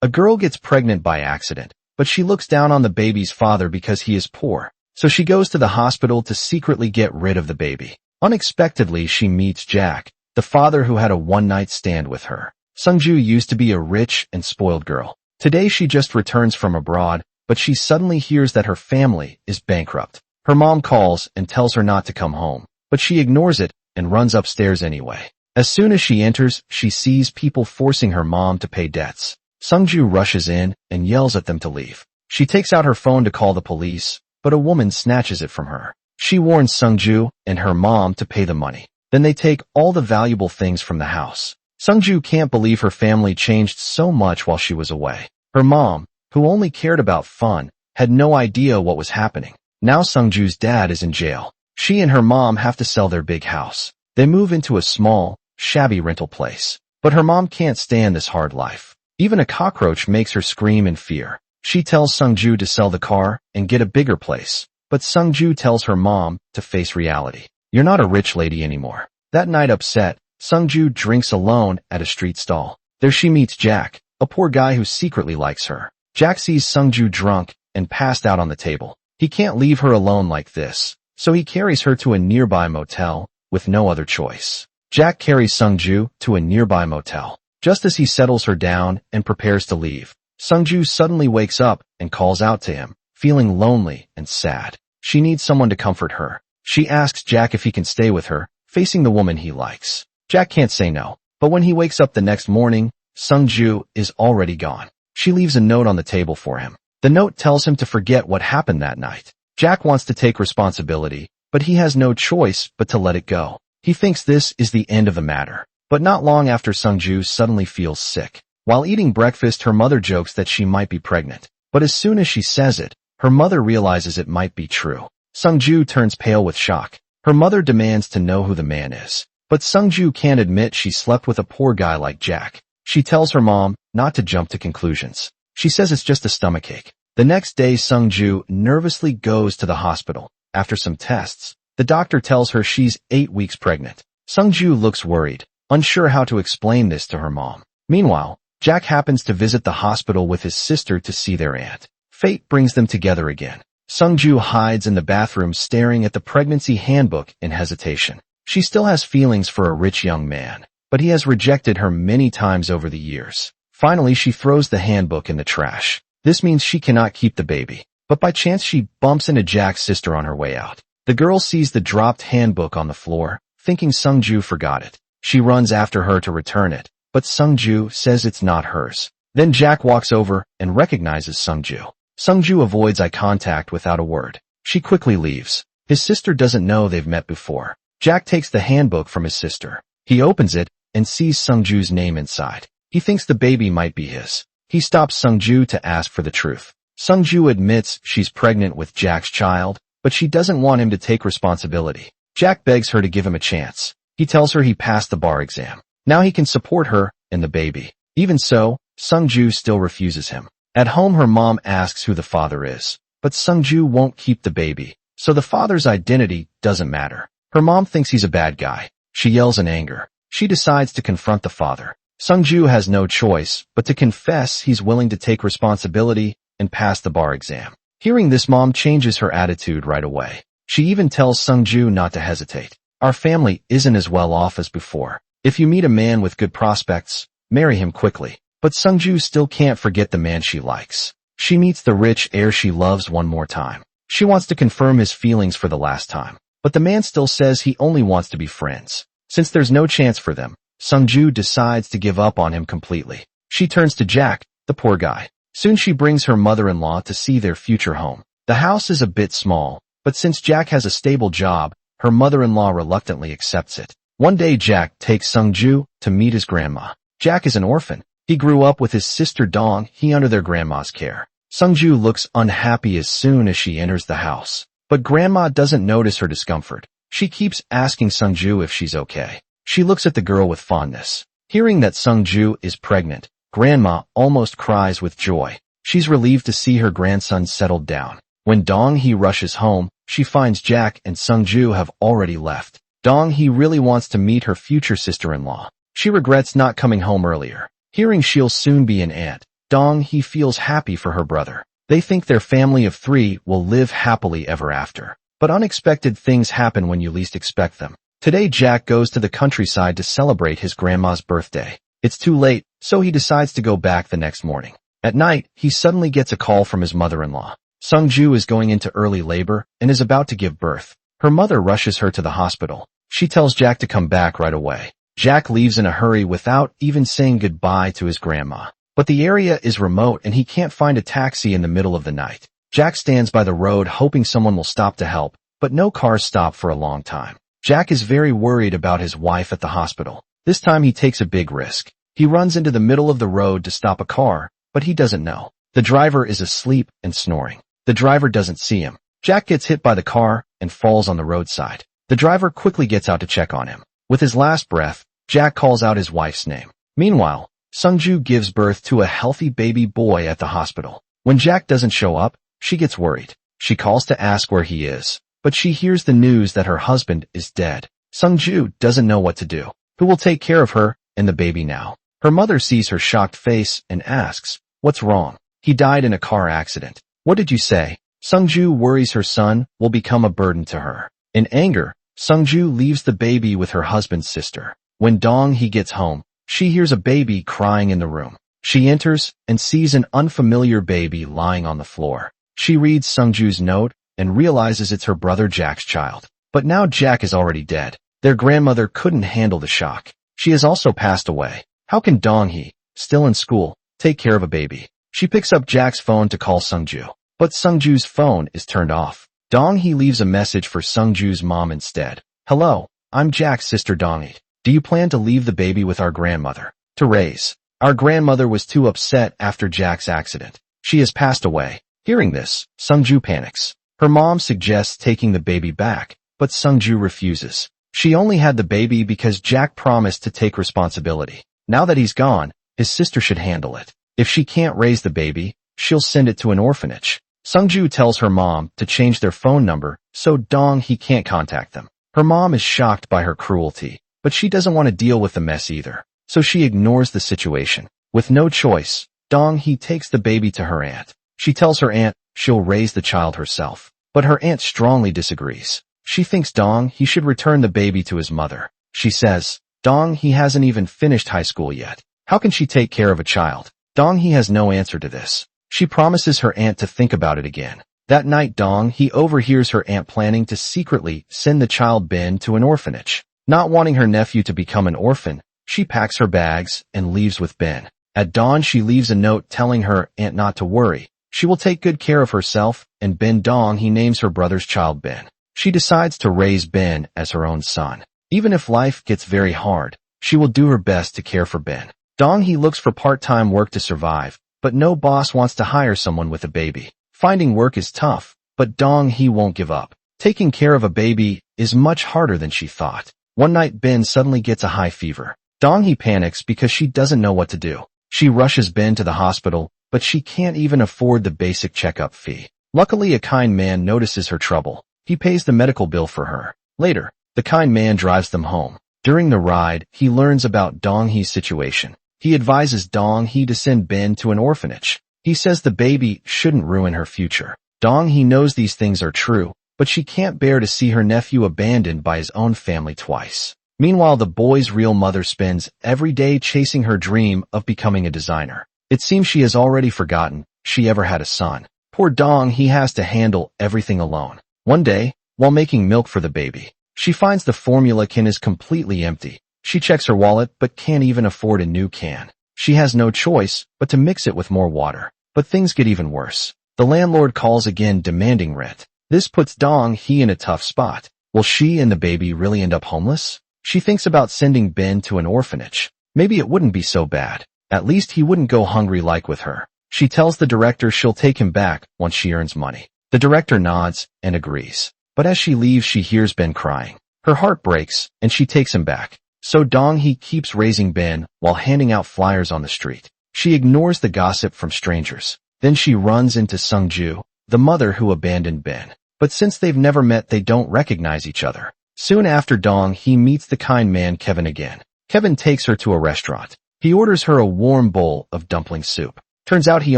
A girl gets pregnant by accident, but she looks down on the baby's father because he is poor. So she goes to the hospital to secretly get rid of the baby. Unexpectedly, she meets Jack, the father who had a one-night stand with her. Sungju used to be a rich and spoiled girl. Today she just returns from abroad, but she suddenly hears that her family is bankrupt. Her mom calls and tells her not to come home, but she ignores it and runs upstairs anyway. As soon as she enters, she sees people forcing her mom to pay debts. Sungju rushes in and yells at them to leave. She takes out her phone to call the police, but a woman snatches it from her. She warns Sungju and her mom to pay the money. Then they take all the valuable things from the house. Sungju can't believe her family changed so much while she was away. Her mom, who only cared about fun, had no idea what was happening. Now Sungju's dad is in jail. She and her mom have to sell their big house. They move into a small, shabby rental place. But her mom can't stand this hard life. Even a cockroach makes her scream in fear. She tells Sungju to sell the car and get a bigger place. But Sungju tells her mom to face reality. You're not a rich lady anymore. That night upset, Sungju drinks alone at a street stall. There she meets Jack, a poor guy who secretly likes her. Jack sees Sungju drunk and passed out on the table. He can't leave her alone like this, so he carries her to a nearby motel with no other choice. Jack carries Sungju to a nearby motel. Just as he settles her down and prepares to leave, Sungju suddenly wakes up and calls out to him, feeling lonely and sad. She needs someone to comfort her. She asks Jack if he can stay with her, facing the woman he likes. Jack can't say no, but when he wakes up the next morning, Sungju is already gone. She leaves a note on the table for him. The note tells him to forget what happened that night. Jack wants to take responsibility, but he has no choice but to let it go. He thinks this is the end of the matter. But not long after, Sungju suddenly feels sick. While eating breakfast, her mother jokes that she might be pregnant. But as soon as she says it, her mother realizes it might be true. Sungju turns pale with shock. Her mother demands to know who the man is. But Sungju can't admit she slept with a poor guy like Jack. She tells her mom not to jump to conclusions. She says it's just a stomachache. The next day, Sungju nervously goes to the hospital. After some tests, the doctor tells her she's 8 weeks pregnant. Sungju looks worried, unsure how to explain this to her mom. Meanwhile, Jack happens to visit the hospital with his sister to see their aunt. Fate brings them together again. Sungju hides in the bathroom staring at the pregnancy handbook in hesitation. She still has feelings for a rich young man, but he has rejected her many times over the years. Finally, she throws the handbook in the trash. This means she cannot keep the baby. But by chance, she bumps into Jack's sister on her way out. The girl sees the dropped handbook on the floor, thinking Sungju forgot it. She runs after her to return it, but Sungju says it's not hers. Then Jack walks over and recognizes Sungju. Sungju avoids eye contact without a word. She quickly leaves. His sister doesn't know they've met before. Jack takes the handbook from his sister. He opens it and sees Sungju's name inside. He thinks the baby might be his. He stops Sungju to ask for the truth. Sungju admits she's pregnant with Jack's child, but she doesn't want him to take responsibility. Jack begs her to give him a chance. He tells her he passed the bar exam. Now he can support her and the baby. Even so, Sungju still refuses him. At home, her mom asks who the father is, but Sungju won't keep the baby, so the father's identity doesn't matter. Her mom thinks he's a bad guy. She yells in anger. She decides to confront the father. Sungju has no choice but to confess he's willing to take responsibility and pass the bar exam. Hearing this, mom changes her attitude right away. She even tells Sungju not to hesitate. Our family isn't as well off as before. If you meet a man with good prospects, marry him quickly. But Sungju still can't forget the man she likes. She meets the rich heir she loves one more time. She wants to confirm his feelings for the last time. But the man still says he only wants to be friends. Since there's no chance for them, Sungju decides to give up on him completely. She turns to Jack, the poor guy. Soon she brings her mother-in-law to see their future home. The house is a bit small, but since Jack has a stable job, her mother-in-law reluctantly accepts it. One day, Jack takes Sungju to meet his grandma. Jack is an orphan. He grew up with his sister Dong He under their grandma's care. Sungju looks unhappy as soon as she enters the house. But grandma doesn't notice her discomfort. She keeps asking Sungju if she's okay. She looks at the girl with fondness. Hearing that Sungju is pregnant, grandma almost cries with joy. She's relieved to see her grandson settled down. When Dong He rushes home, she finds Jack and Sungju have already left. Dong He really wants to meet her future sister-in-law. She regrets not coming home earlier. Hearing she'll soon be an aunt, Dong he feels happy for her brother. They think their family of 3 will live happily ever after. But unexpected things happen when you least expect them. Today Jack goes to the countryside to celebrate his grandma's birthday. It's too late, so he decides to go back the next morning. At night, he suddenly gets a call from his mother-in-law. Sungju is going into early labor and is about to give birth. Her mother rushes her to the hospital. She tells Jack to come back right away. Jack leaves in a hurry without even saying goodbye to his grandma. But the area is remote and he can't find a taxi in the middle of the night. Jack stands by the road hoping someone will stop to help, but no cars stop for a long time. Jack is very worried about his wife at the hospital. This time he takes a big risk. He runs into the middle of the road to stop a car, but he doesn't know. The driver is asleep and snoring. The driver doesn't see him. Jack gets hit by the car and falls on the roadside. The driver quickly gets out to check on him. With his last breath, Jack calls out his wife's name. Meanwhile, Sungju gives birth to a healthy baby boy at the hospital. When Jack doesn't show up, she gets worried. She calls to ask where he is, but she hears the news that her husband is dead. Sungju doesn't know what to do. Who will take care of her and the baby now? Her mother sees her shocked face and asks, "What's wrong?" "He died in a car accident." "What did you say?" Sungju worries her son will become a burden to her. In anger, Sungju leaves the baby with her husband's sister. When Dong he gets home, she hears a baby crying in the room. She enters and sees an unfamiliar baby lying on the floor. She reads Sungju's note and realizes it's her brother Jack's child. But now Jack is already dead. Their grandmother couldn't handle the shock. She has also passed away. How can Dong he, still in school, take care of a baby? She picks up Jack's phone to call Sungju. But Sungju's phone is turned off. Dong he leaves a message for Sungju's mom instead. "Hello, I'm Jack's sister Dong-hee. Do you plan to leave the baby with our grandmother to raise? Our grandmother was too upset after Jack's accident. She has passed away." Hearing this, Sungju panics. Her mom suggests taking the baby back, but Sungju refuses. She only had the baby because Jack promised to take responsibility. Now that he's gone, his sister should handle it. If she can't raise the baby, she'll send it to an orphanage. Sungju tells her mom to change their phone number so Dong he can't contact them. Her mom is shocked by her cruelty, but she doesn't want to deal with the mess either, so she ignores the situation. With no choice, Dong he takes the baby to her aunt. She tells her aunt she'll raise the child herself, but her aunt strongly disagrees. She thinks Dong he should return the baby to his mother. She says, Dong he hasn't even finished high school yet. How can she take care of a child? Dong he has no answer to this. She promises her aunt to think about it again. That night Dong he overhears her aunt planning to secretly send the child Ben to an orphanage. Not wanting her nephew to become an orphan, she packs her bags and leaves with Ben. At dawn she leaves a note telling her aunt not to worry. She will take good care of herself, and Ben Dong he names her brother's child Ben. She decides to raise Ben as her own son. Even if life gets very hard, she will do her best to care for Ben. Dong he looks for part-time work to survive, but no boss wants to hire someone with a baby. Finding work is tough, but Dong he won't give up. Taking care of a baby is much harder than she thought. One night Ben suddenly gets a high fever. Dong he panics because she doesn't know what to do. She rushes Ben to the hospital, but she can't even afford the basic checkup fee. Luckily a kind man notices her trouble. He pays the medical bill for her. Later, the kind man drives them home. During the ride, he learns about Dong he's situation. He advises Dong he to send Ben to an orphanage. He says the baby shouldn't ruin her future. Dong he knows these things are true, but she can't bear to see her nephew abandoned by his own family twice. Meanwhile, the boy's real mother spends every day chasing her dream of becoming a designer. It seems she has already forgotten she ever had a son. Poor Dong he has to handle everything alone. One day, while making milk for the baby, she finds the formula can is completely empty. She checks her wallet but can't even afford a new can. She has no choice but to mix it with more water. But things get even worse. The landlord calls again demanding rent. This puts Dong he in a tough spot. Will she and the baby really end up homeless? She thinks about sending Ben to an orphanage. Maybe it wouldn't be so bad. At least he wouldn't go hungry like with her. She tells the director she'll take him back once she earns money. The director nods and agrees. But as she leaves she hears Ben crying. Her heart breaks and she takes him back. So Dong he keeps raising Ben while handing out flyers on the street. She ignores the gossip from strangers. Then she runs into Sungju, the mother who abandoned Ben. But since they've never met they don't recognize each other. Soon after Dong he meets the kind man Kevin again. Kevin takes her to a restaurant. He orders her a warm bowl of dumpling soup. Turns out he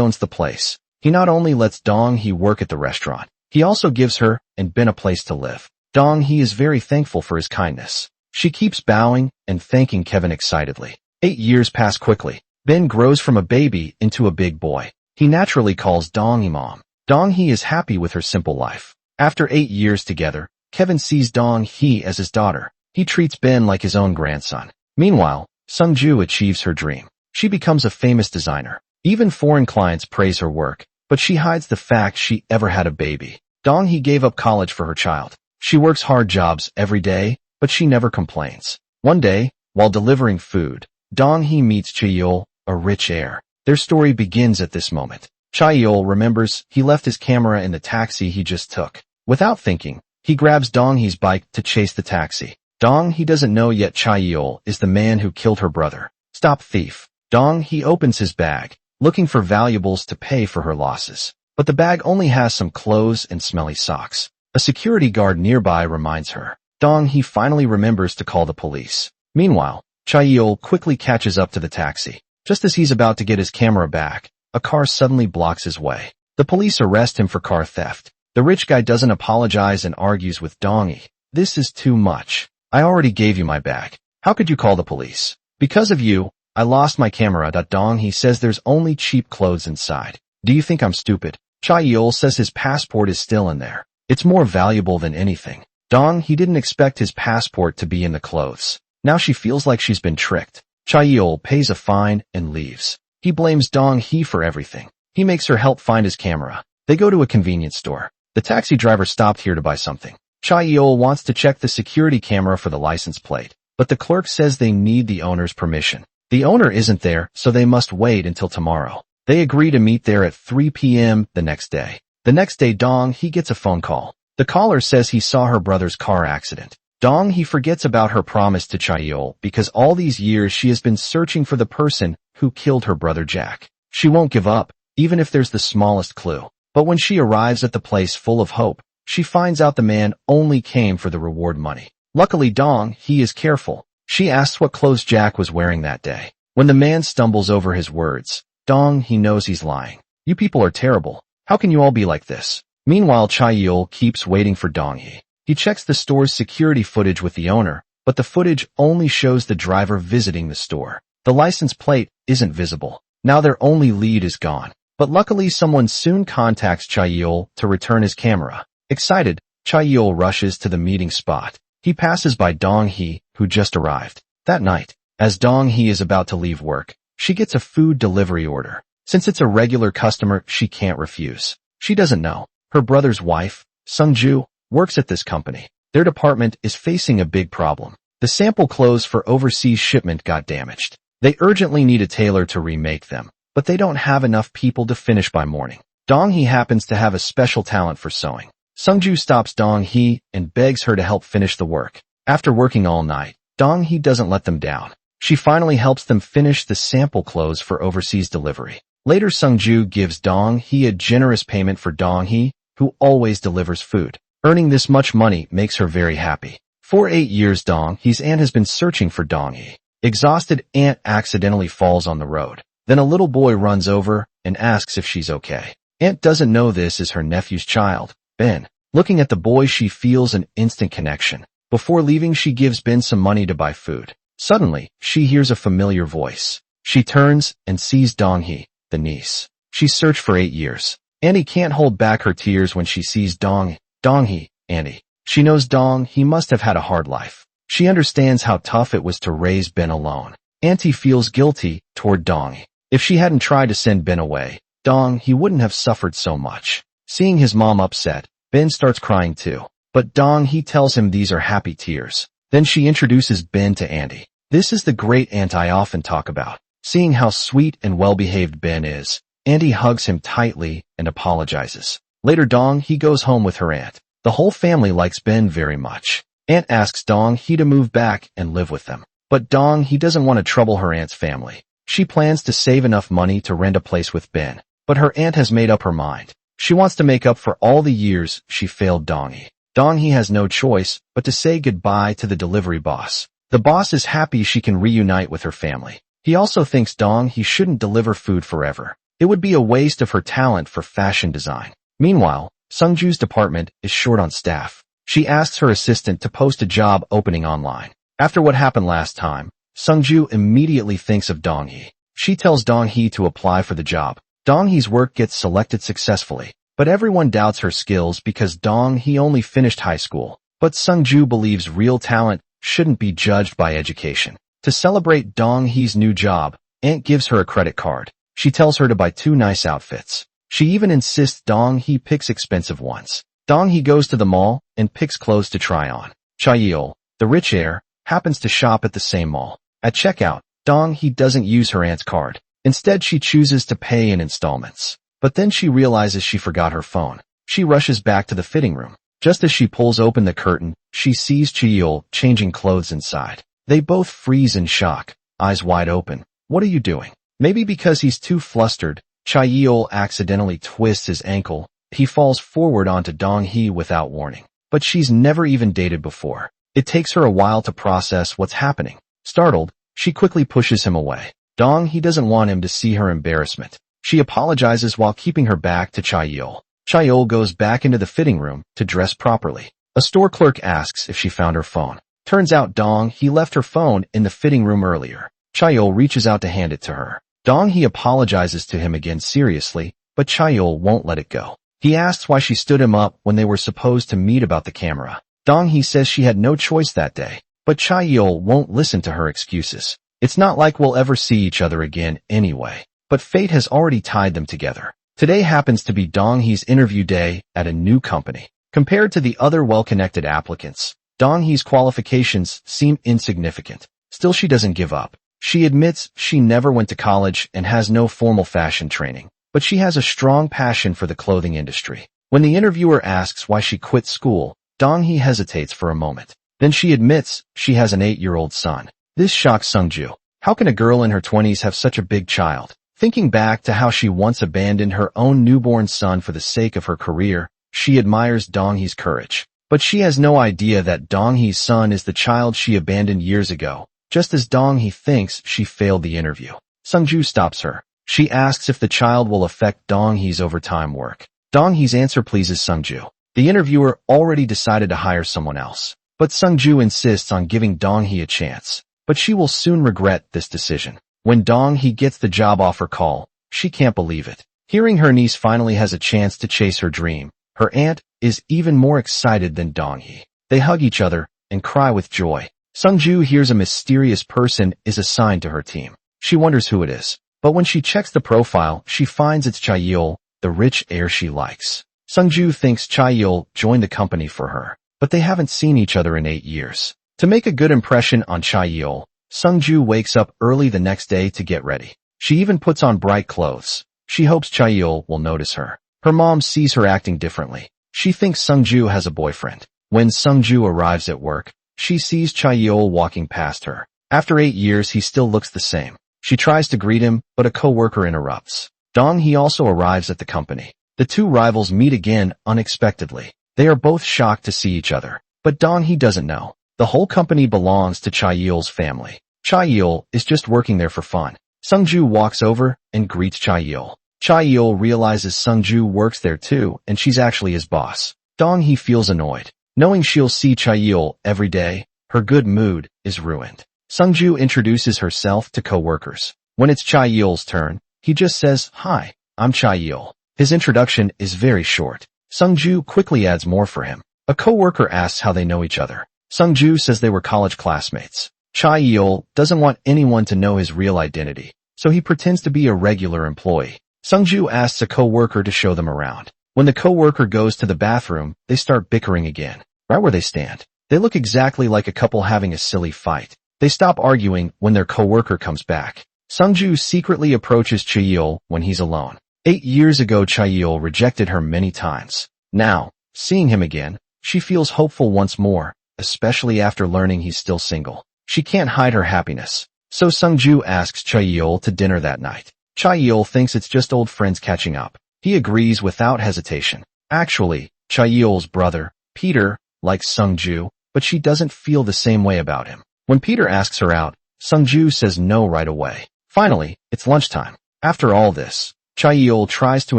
owns the place. He not only lets Dong-hee work at the restaurant, he also gives her and Ben a place to live. Dong-hee is very thankful for his kindness. She keeps bowing and thanking Kevin excitedly. 8 years pass quickly. Ben grows from a baby into a big boy. He naturally calls Dong-hee Mom. Dong-hee is happy with her simple life. After 8 years together, Kevin sees Dong-hee as his daughter. He treats Ben like his own grandson. Meanwhile, Sung-ju achieves her dream. She becomes a famous designer. Even foreign clients praise her work, but she hides the fact she ever had a baby. Dong-hee gave up college for her child. She works hard jobs every day, but she never complains. One day, while delivering food, Dong-hee meets Chae-yeol, a rich heir. Their story begins at this moment. Chae-yeol remembers he left his camera in the taxi he just took. Without thinking, he grabs Dong-hee's bike to chase the taxi. Dong-hee doesn't know yet Chae-yeol is the man who killed her brother. Stop thief. Dong-hee opens his bag, looking for valuables to pay for her losses. But the bag only has some clothes and smelly socks. A security guard nearby reminds her. Dong-hee finally remembers to call the police. Meanwhile, Chae-yeol quickly catches up to the taxi. Just as he's about to get his camera back, a car suddenly blocks his way. The police arrest him for car theft. The rich guy doesn't apologize and argues with Dong-hee. This is too much. I already gave you my bag. How could you call the police? Because of you, I lost my camera. Dong-hee says there's only cheap clothes inside. Do you think I'm stupid? Chae-yeol says his passport is still in there. It's more valuable than anything. Dong-hee didn't expect his passport to be in the clothes. Now she feels like she's been tricked. Chae-yeol pays a fine and leaves. He blames Dong-hee for everything. He makes her help find his camera. They go to a convenience store. The taxi driver stopped here to buy something. Chae-yeol wants to check the security camera for the license plate, but the clerk says they need the owner's permission. The owner isn't there, so they must wait until tomorrow. They agree to meet there at 3 p.m. the next day. The next day, Dong-hee gets a phone call. The caller says he saw her brother's car accident. Dong-hee forgets about her promise to Chae-yeol because all these years she has been searching for the person who killed her brother Jack. She won't give up, even if there's the smallest clue. But when she arrives at the place full of hope, she finds out the man only came for the reward money. Luckily, Dong-hee is careful. She asks what clothes Jack was wearing that day. When the man stumbles over his words, Dong-hee knows he's lying. You people are terrible. How can you all be like this? Meanwhile, Chae-yeol keeps waiting for Dong-hee. He checks the store's security footage with the owner, but the footage only shows the driver visiting the store. The license plate isn't visible. Now their only lead is gone. But luckily someone soon contacts Chae-yeol to return his camera. Excited, Chae-yeol rushes to the meeting spot. He passes by Dong-hee, who just arrived. That night, as Dong-hee is about to leave work, she gets a food delivery order. Since it's a regular customer, she can't refuse. She doesn't know. Her brother's wife, Sung-ju, works at this company. Their department is facing a big problem. The sample clothes for overseas shipment got damaged. They urgently need a tailor to remake them, but they don't have enough people to finish by morning. Dong-hee happens to have a special talent for sewing. Sung-ju stops Dong-hee and begs her to help finish the work. After working all night, Dong-hee doesn't let them down. She finally helps them finish the sample clothes for overseas delivery. Later, Sung-ju gives Dong-hee a generous payment for Dong-hee, who always delivers food. Earning this much money makes her very happy. For 8 years, Dong-hee's aunt has been searching for Dong-hee. Exhausted, aunt accidentally falls on the road. Then a little boy runs over and asks if she's okay. Aunt doesn't know this is her nephew's child, Ben. Looking at the boy, she feels an instant connection. Before leaving, she gives Ben some money to buy food. Suddenly, she hears a familiar voice. She turns and sees Dong-hee, the niece. She's searched for 8 years. Annie can't hold back her tears when she sees Dong-hee, Annie. She knows Dong-hee must have had a hard life. She understands how tough it was to raise Ben alone. Auntie feels guilty toward Dong-hee. If she hadn't tried to send Ben away, Dong-hee wouldn't have suffered so much. Seeing his mom upset, Ben starts crying too. But Dong-hee tells him these are happy tears. Then she introduces Ben to Auntie. This is the great aunt I often talk about. Seeing how sweet and well-behaved Ben is, Auntie hugs him tightly and apologizes. Later, Dong-hee goes home with her aunt. The whole family likes Ben very much. Aunt asks Dong-hee to move back and live with them. But Dong-hee doesn't want to trouble her aunt's family. She plans to save enough money to rent a place with Ben. But her aunt has made up her mind. She wants to make up for all the years she failed Dong-hee. Dong-hee has no choice but to say goodbye to the delivery boss. The boss is happy she can reunite with her family. He also thinks Dong-hee shouldn't deliver food forever. It would be a waste of her talent for fashion design. Meanwhile, Sungju's department is short on staff. She asks her assistant to post a job opening online. After what happened last time, Sungju immediately thinks of Dong-hee. She tells Dong-hee to apply for the job. Dong-hee's work gets selected successfully, but everyone doubts her skills because Dong-hee only finished high school. But Sungju believes real talent shouldn't be judged by education. To celebrate Dong-hee's new job, Aunt gives her a credit card. She tells her to buy 2 nice outfits. She even insists Dong-hee picks expensive ones. Dong-hee goes to the mall and picks clothes to try on. Cha-yeol, the rich heir, happens to shop at the same mall. At checkout, Dong-hee doesn't use her aunt's card. Instead, she chooses to pay in installments. But then she realizes she forgot her phone. She rushes back to the fitting room. Just as she pulls open the curtain, she sees Cha-yeol changing clothes inside. They both freeze in shock, eyes wide open. What are you doing? Maybe because he's too flustered, Cha-yeol accidentally twists his ankle. He falls forward onto Dong-hee without warning. But she's never even dated before. It takes her a while to process what's happening. Startled, she quickly pushes him away. Dong-hee doesn't want him to see her embarrassment. She apologizes while keeping her back to Cha-yeol. Cha-yeol goes back into the fitting room to dress properly. A store clerk asks if she found her phone. Turns out Dong-hee left her phone in the fitting room earlier. Cha-yeol reaches out to hand it to her. Dong-hee apologizes to him again seriously, but Cha-yeol won't let it go. He asks why she stood him up when they were supposed to meet about the camera. Dong-hee says she had no choice that day, but Cha-yeol won't listen to her excuses. It's not like we'll ever see each other again anyway, but fate has already tied them together. Today happens to be Dong-hee's interview day at a new company. Compared to the other well-connected applicants, Dong-hee's qualifications seem insignificant. Still, she doesn't give up. She admits she never went to college and has no formal fashion training, but she has a strong passion for the clothing industry. When the interviewer asks why she quit school, Dong-hee hesitates for a moment. Then she admits she has an 8-year-old son. This shocks Sungju. How can a girl in her 20s have such a big child? Thinking back to how she once abandoned her own newborn son for the sake of her career, she admires Dong-hee's courage. But she has no idea that Dong-hee's son is the child she abandoned years ago, just as Dong-hee thinks she failed the interview. Sungju stops her. She asks if the child will affect Dong-hee's overtime work. Dong-hee's answer pleases Sungju. The interviewer already decided to hire someone else, but Sungju insists on giving Dong-hee a chance. But she will soon regret this decision. When Dong-hee gets the job offer call, she can't believe it. Hearing her niece finally has a chance to chase her dream, her aunt is even more excited than Dong-hee. They hug each other and cry with joy. Sungju hears a mysterious person is assigned to her team. She wonders who it is. But when she checks the profile, she finds it's Cha-yeol, the rich heir she likes. Sungju thinks Cha-yeol joined the company for her, but they haven't seen each other in 8 years. To make a good impression on Cha-yeol, Sungju wakes up early the next day to get ready. She even puts on bright clothes. She hopes Cha-yeol will notice her. Her mom sees her acting differently. She thinks Sungju has a boyfriend. When Sungju arrives at work, she sees Cha-yeol walking past her. After 8 years, he still looks the same. She tries to greet him, but a co-worker interrupts. Dong-hee also arrives at the company. The two rivals meet again unexpectedly. They are both shocked to see each other, but Dong-hee doesn't know. The whole company belongs to Cha-yeol's family. Cha-yeol is just working there for fun. Sungju walks over and greets Cha-yeol. Cha-yeol realizes Sungju works there too, and she's actually his boss. Dong-hee feels annoyed. Knowing she'll see Cha-yeol every day, her good mood is ruined. Sungju introduces herself to co-workers. When it's Cha-yeol's turn, he just says, "Hi, I'm Cha-yeol." His introduction is very short. Sungju quickly adds more for him. A co-worker asks how they know each other. Sungju says they were college classmates. Cha-yeol doesn't want anyone to know his real identity, so he pretends to be a regular employee. Sungju asks a co-worker to show them around. When the co-worker goes to the bathroom, they start bickering again. Right where they stand. They look exactly like a couple having a silly fight. They stop arguing when their co-worker comes back. Sungju secretly approaches Cha-yeol when he's alone. 8 years ago, Cha-yeol rejected her many times. Now, seeing him again, she feels hopeful once more, especially after learning he's still single. She can't hide her happiness. So Sungju asks Cha-yeol to dinner that night. Cha-yeol thinks it's just old friends catching up. He agrees without hesitation. Actually, Cha-yeol's brother, Peter, likes Sungju, but she doesn't feel the same way about him. When Peter asks her out, Sungju says no right away. Finally, it's lunchtime. After all this, Chaeol tries to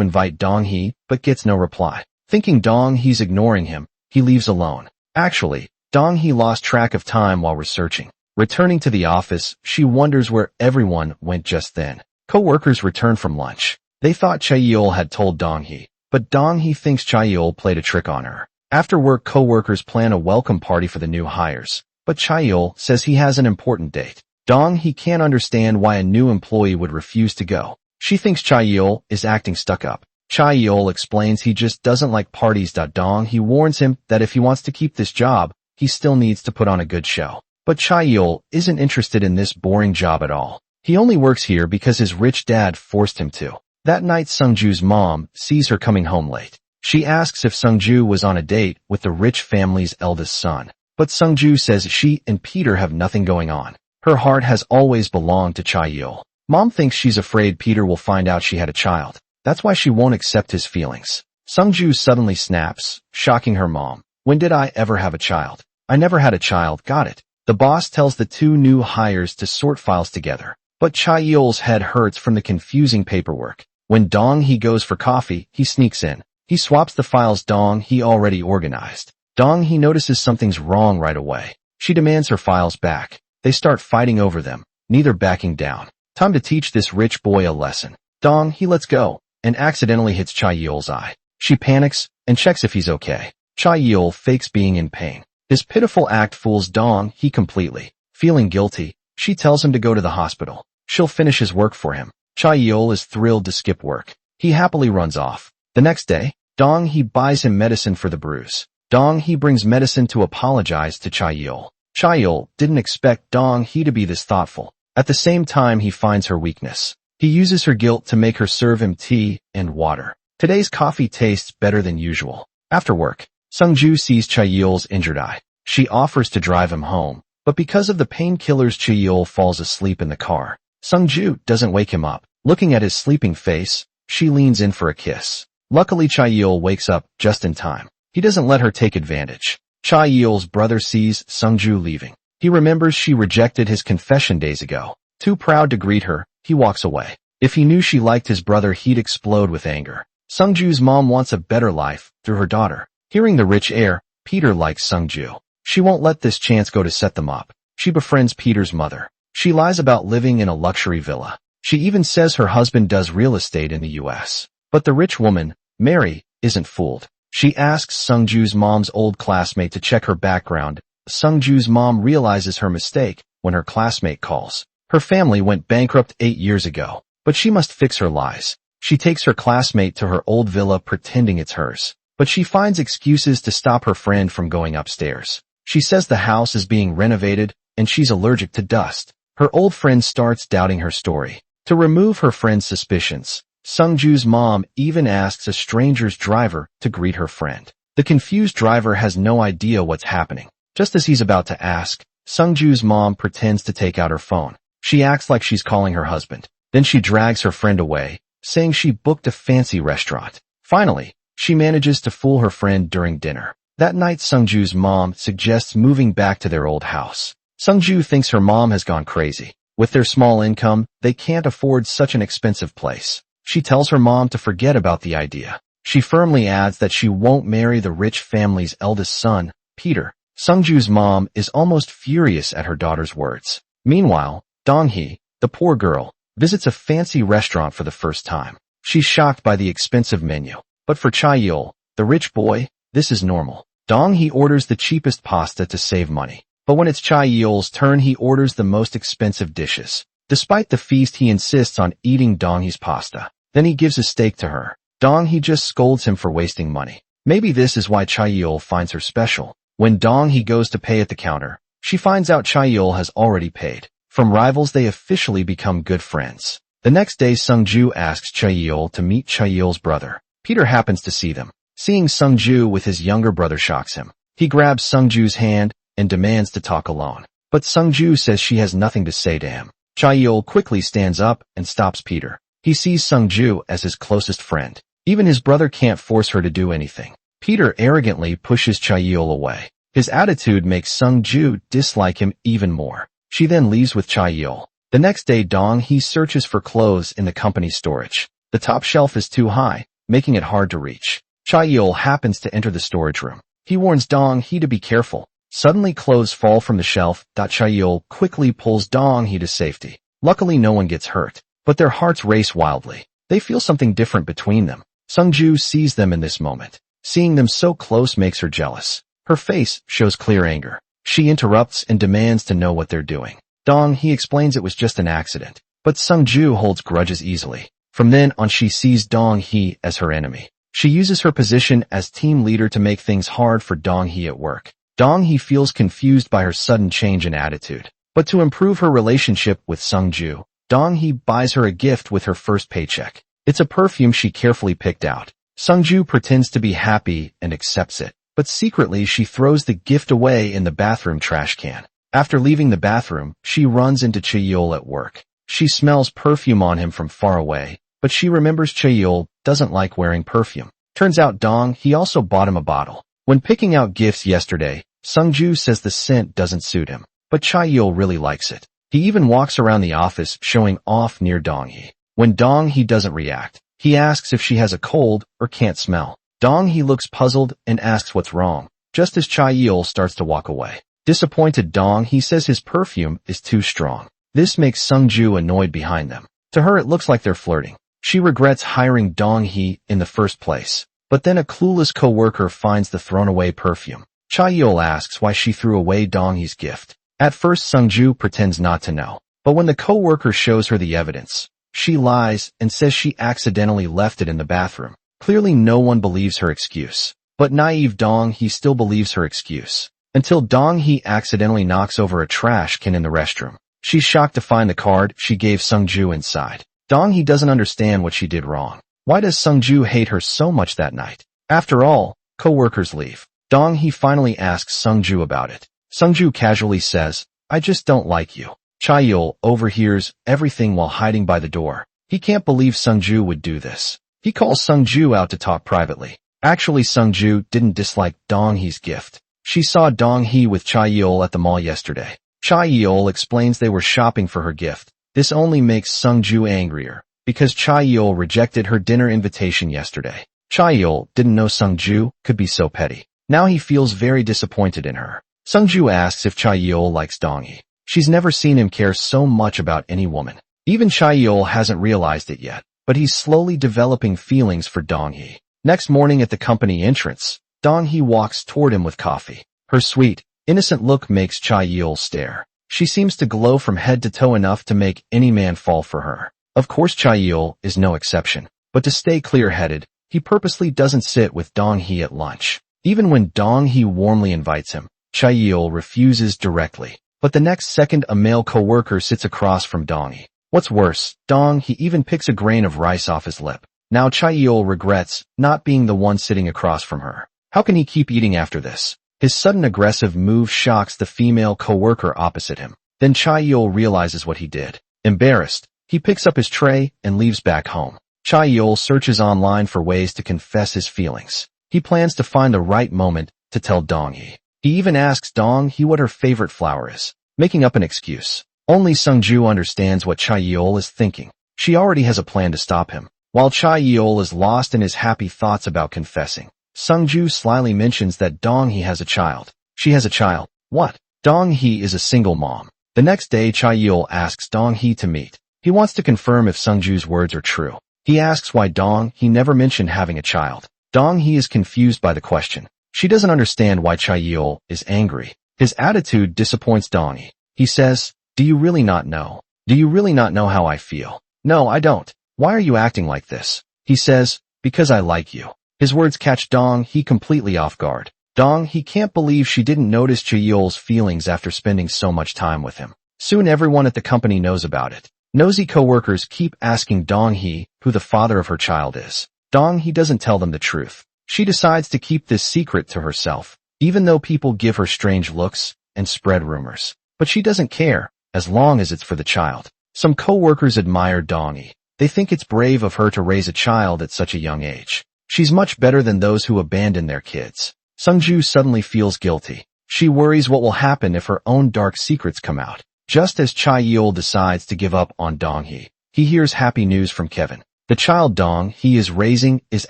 invite Dong-hee, but gets no reply. Thinking Dong-hee's ignoring him, he leaves alone. Actually, Dong-hee lost track of time while researching. Returning to the office, she wonders where everyone went just then. Co-workers return from lunch. They thought Chaeol had told Dong-hee, but Dong-hee thinks Chaeol played a trick on her. After work, co-workers plan a welcome party for the new hires, but Chaeol says he has an important date. Dong-hee can't understand why a new employee would refuse to go. She thinks Chaeol is acting stuck up. Chaeol explains he just doesn't like parties. Dong-hee warns him that if he wants to keep this job, he still needs to put on a good show. But Chaeol isn't interested in this boring job at all. He only works here because his rich dad forced him to. That night, Sungju's mom sees her coming home late. She asks if Sungju was on a date with the rich family's eldest son. But Sungju says she and Peter have nothing going on. Her heart has always belonged to Chaeol. Mom thinks she's afraid Peter will find out she had a child. That's why she won't accept his feelings. Sungju suddenly snaps, shocking her mom. When did I ever have a child? I never had a child, got it. The boss tells the two new hires to sort files together. But Chaeol's head hurts from the confusing paperwork. When Dong-hee goes for coffee, he sneaks in. He swaps the files Dong-hee already organized. Dong-hee notices something's wrong right away. She demands her files back. They start fighting over them, neither backing down. Time to teach this rich boy a lesson. Dong-hee lets go and accidentally hits Chaeol's eye. She panics and checks if he's okay. Chaeol fakes being in pain. His pitiful act fools Dong-hee completely. Feeling guilty, she tells him to go to the hospital. She'll finish his work for him. Chaeol is thrilled to skip work. He happily runs off. The next day, Dong-hee buys him medicine for the bruise. Dong-hee brings medicine to apologize to Chaeol. Chaeol didn't expect Dong-hee to be this thoughtful. At the same time, he finds her weakness. He uses her guilt to make her serve him tea and water. Today's coffee tastes better than usual. After work, Sungju sees Chaeol's injured eye. She offers to drive him home, but because of the painkillers, Chaeol falls asleep in the car. Sungju doesn't wake him up. Looking at his sleeping face, she leans in for a kiss. Luckily, Chaeol wakes up just in time. He doesn't let her take advantage. Chaeol's brother sees Sungju leaving. He remembers she rejected his confession days ago. Too proud to greet her, he walks away. If he knew she liked his brother, he'd explode with anger. Sungju's mom wants a better life through her daughter. Hearing the rich heir, Peter likes Sungju. She won't let this chance go to set them up. She befriends Peter's mother. She lies about living in a luxury villa. She even says her husband does real estate in the U.S. But the rich woman, Mary, isn't fooled. She asks Sungju's mom's old classmate to check her background. Sungju's mom realizes her mistake when her classmate calls. Her family went bankrupt 8 years ago, but she must fix her lies. She takes her classmate to her old villa pretending it's hers, but she finds excuses to stop her friend from going upstairs. She says the house is being renovated and she's allergic to dust. Her old friend starts doubting her story. To remove her friend's suspicions, Sungju's mom even asks a stranger's driver to greet her friend. The confused driver has no idea what's happening. Just as he's about to ask, Sungju's mom pretends to take out her phone. She acts like she's calling her husband. Then she drags her friend away, saying she booked a fancy restaurant. Finally, she manages to fool her friend during dinner. That night, Sungju's mom suggests moving back to their old house. Sungju thinks her mom has gone crazy. With their small income, they can't afford such an expensive place. She tells her mom to forget about the idea. She firmly adds that she won't marry the rich family's eldest son, Peter. Sungju's mom is almost furious at her daughter's words. Meanwhile, Dong-hee, the poor girl, visits a fancy restaurant for the first time. She's shocked by the expensive menu. But for Chaeol, the rich boy, this is normal. Dong-hee orders the cheapest pasta to save money. But when it's Chaeol's turn, he orders the most expensive dishes. Despite the feast, he insists on eating Dong-hee's pasta. Then he gives a steak to her. Dong-hee just scolds him for wasting money. Maybe this is why Chaeol finds her special. When Dong-hee goes to pay at the counter, she finds out Chaeol has already paid. From rivals, they officially become good friends. The next day, Sungju asks Chaeol to meet Chaeol's brother. Peter happens to see them. Seeing Sungju with his younger brother shocks him. He grabs Sungju's hand and demands to talk alone. But Sungju says she has nothing to say to him. Chaeol quickly stands up and stops Peter. He sees Sungju as his closest friend. Even his brother can't force her to do anything. Peter arrogantly pushes Chaeol away. His attitude makes Sungju dislike him even more. She then leaves with Chaeol. The next day, Dong-hee searches for clothes in the company's storage. The top shelf is too high, making it hard to reach. Cha-yeol happens to enter the storage room. He warns Dong-hee to be careful. Suddenly clothes fall from the shelf. Cha-yeol quickly pulls Dong-hee to safety. Luckily no one gets hurt, but their hearts race wildly. They feel something different between them. Sung-ju sees them in this moment. Seeing them so close makes her jealous. Her face shows clear anger. She interrupts and demands to know what they're doing. Dong-hee explains it was just an accident, but Sung-ju holds grudges easily. From then on she sees Dong-hee as her enemy. She uses her position as team leader to make things hard for Dong-hee at work. Dong-hee feels confused by her sudden change in attitude. But to improve her relationship with Sung-ju, Dong-hee buys her a gift with her first paycheck. It's a perfume she carefully picked out. Sung-ju pretends to be happy and accepts it, but secretly she throws the gift away in the bathroom trash can. After leaving the bathroom, she runs into Cha-yeol at work. She smells perfume on him from far away, but she remembers Cha-yeol doesn't like wearing perfume. Turns out Dong-hee also bought him a bottle. When picking out gifts yesterday, Sung-ju says the scent doesn't suit him, but Cha-yeol really likes it. He even walks around the office showing off near Dong-hee. When Dong-hee doesn't react, he asks if she has a cold or can't smell. Dong-hee looks puzzled and asks what's wrong, just as Cha-yeol starts to walk away. Disappointed Dong-hee says his perfume is too strong. This makes Sung-ju annoyed behind them. To her it looks like they're flirting. She regrets hiring Dong-hee in the first place. But then a clueless co-worker finds the thrown-away perfume. Cha-yeol asks why she threw away Dong-hee's gift. At first Sung-ju pretends not to know. But when the co-worker shows her the evidence, she lies and says she accidentally left it in the bathroom. Clearly no one believes her excuse. But naive Dong-hee still believes her excuse. Until Dong-hee accidentally knocks over a trash can in the restroom. She's shocked to find the card she gave Sung-ju inside. Dong-hee doesn't understand what she did wrong. Why does Sung-ju hate her so much that night? After all, co-workers leave. Dong-hee finally asks Sung-ju about it. Sung-ju casually says, "I just don't like you." Cha-yeol overhears everything while hiding by the door. He can't believe Sung-ju would do this. He calls Sung-ju out to talk privately. Actually, Sung-ju didn't dislike Dong-hee's gift. She saw Dong-hee with Cha-yeol at the mall yesterday. Cha-yeol explains they were shopping for her gift. This only makes Sung-ju angrier, because Cha-yeol rejected her dinner invitation yesterday. Cha-yeol didn't know Sung-ju could be so petty. Now he feels very disappointed in her. Sung-ju asks if Cha-yeol likes Dong-hee. She's never seen him care so much about any woman. Even Cha-yeol hasn't realized it yet, but he's slowly developing feelings for Dong-hee. Next morning at the company entrance, Dong-hee walks toward him with coffee. Her sweet, innocent look makes Cha-yeol stare. She seems to glow from head to toe enough to make any man fall for her. Of course Cha-yeol is no exception, but to stay clear-headed, he purposely doesn't sit with Dong-hee at lunch. Even when Dong-hee warmly invites him, Cha-yeol refuses directly. But the next second a male co-worker sits across from Dong-hee. What's worse, Dong-hee even picks a grain of rice off his lip. Now Cha-yeol regrets not being the one sitting across from her. How can he keep eating after this? His sudden aggressive move shocks the female co-worker opposite him. Then Cha-yeol realizes what he did. Embarrassed, he picks up his tray and leaves back home. Cha-yeol searches online for ways to confess his feelings. He plans to find the right moment to tell Dong-hee. He even asks Dong-hee what her favorite flower is, making up an excuse. Only Sung-ju understands what Cha-yeol is thinking. She already has a plan to stop him. While Cha-yeol is lost in his happy thoughts about confessing, Sung-ju slyly mentions that Dong-hee has a child. She has a child. What? Dong-hee is a single mom. The next day Cha-yeol asks Dong-hee to meet. He wants to confirm if Sung-ju's words are true. He asks why Dong-hee never mentioned having a child. Dong-hee is confused by the question. She doesn't understand why Cha-yeol is angry. His attitude disappoints Dong-hee. He says, "Do you really not know? Do you really not know how I feel?" "No, I don't. Why are you acting like this?" He says, "Because I like you." His words catch Dong-hee completely off guard. Dong-hee can't believe she didn't notice Cha-yeol's feelings after spending so much time with him. Soon everyone at the company knows about it. Nosy coworkers keep asking Dong-hee who the father of her child is. Dong-hee doesn't tell them the truth. She decides to keep this secret to herself, even though people give her strange looks and spread rumors. But she doesn't care, as long as it's for the child. Some coworkers admire Dong-hee. They think it's brave of her to raise a child at such a young age. She's much better than those who abandon their kids. Sung-ju suddenly feels guilty. She worries what will happen if her own dark secrets come out. Just as Cha-yeol decides to give up on Dong-hee, he hears happy news from Kevin. The child Dong Hee is raising is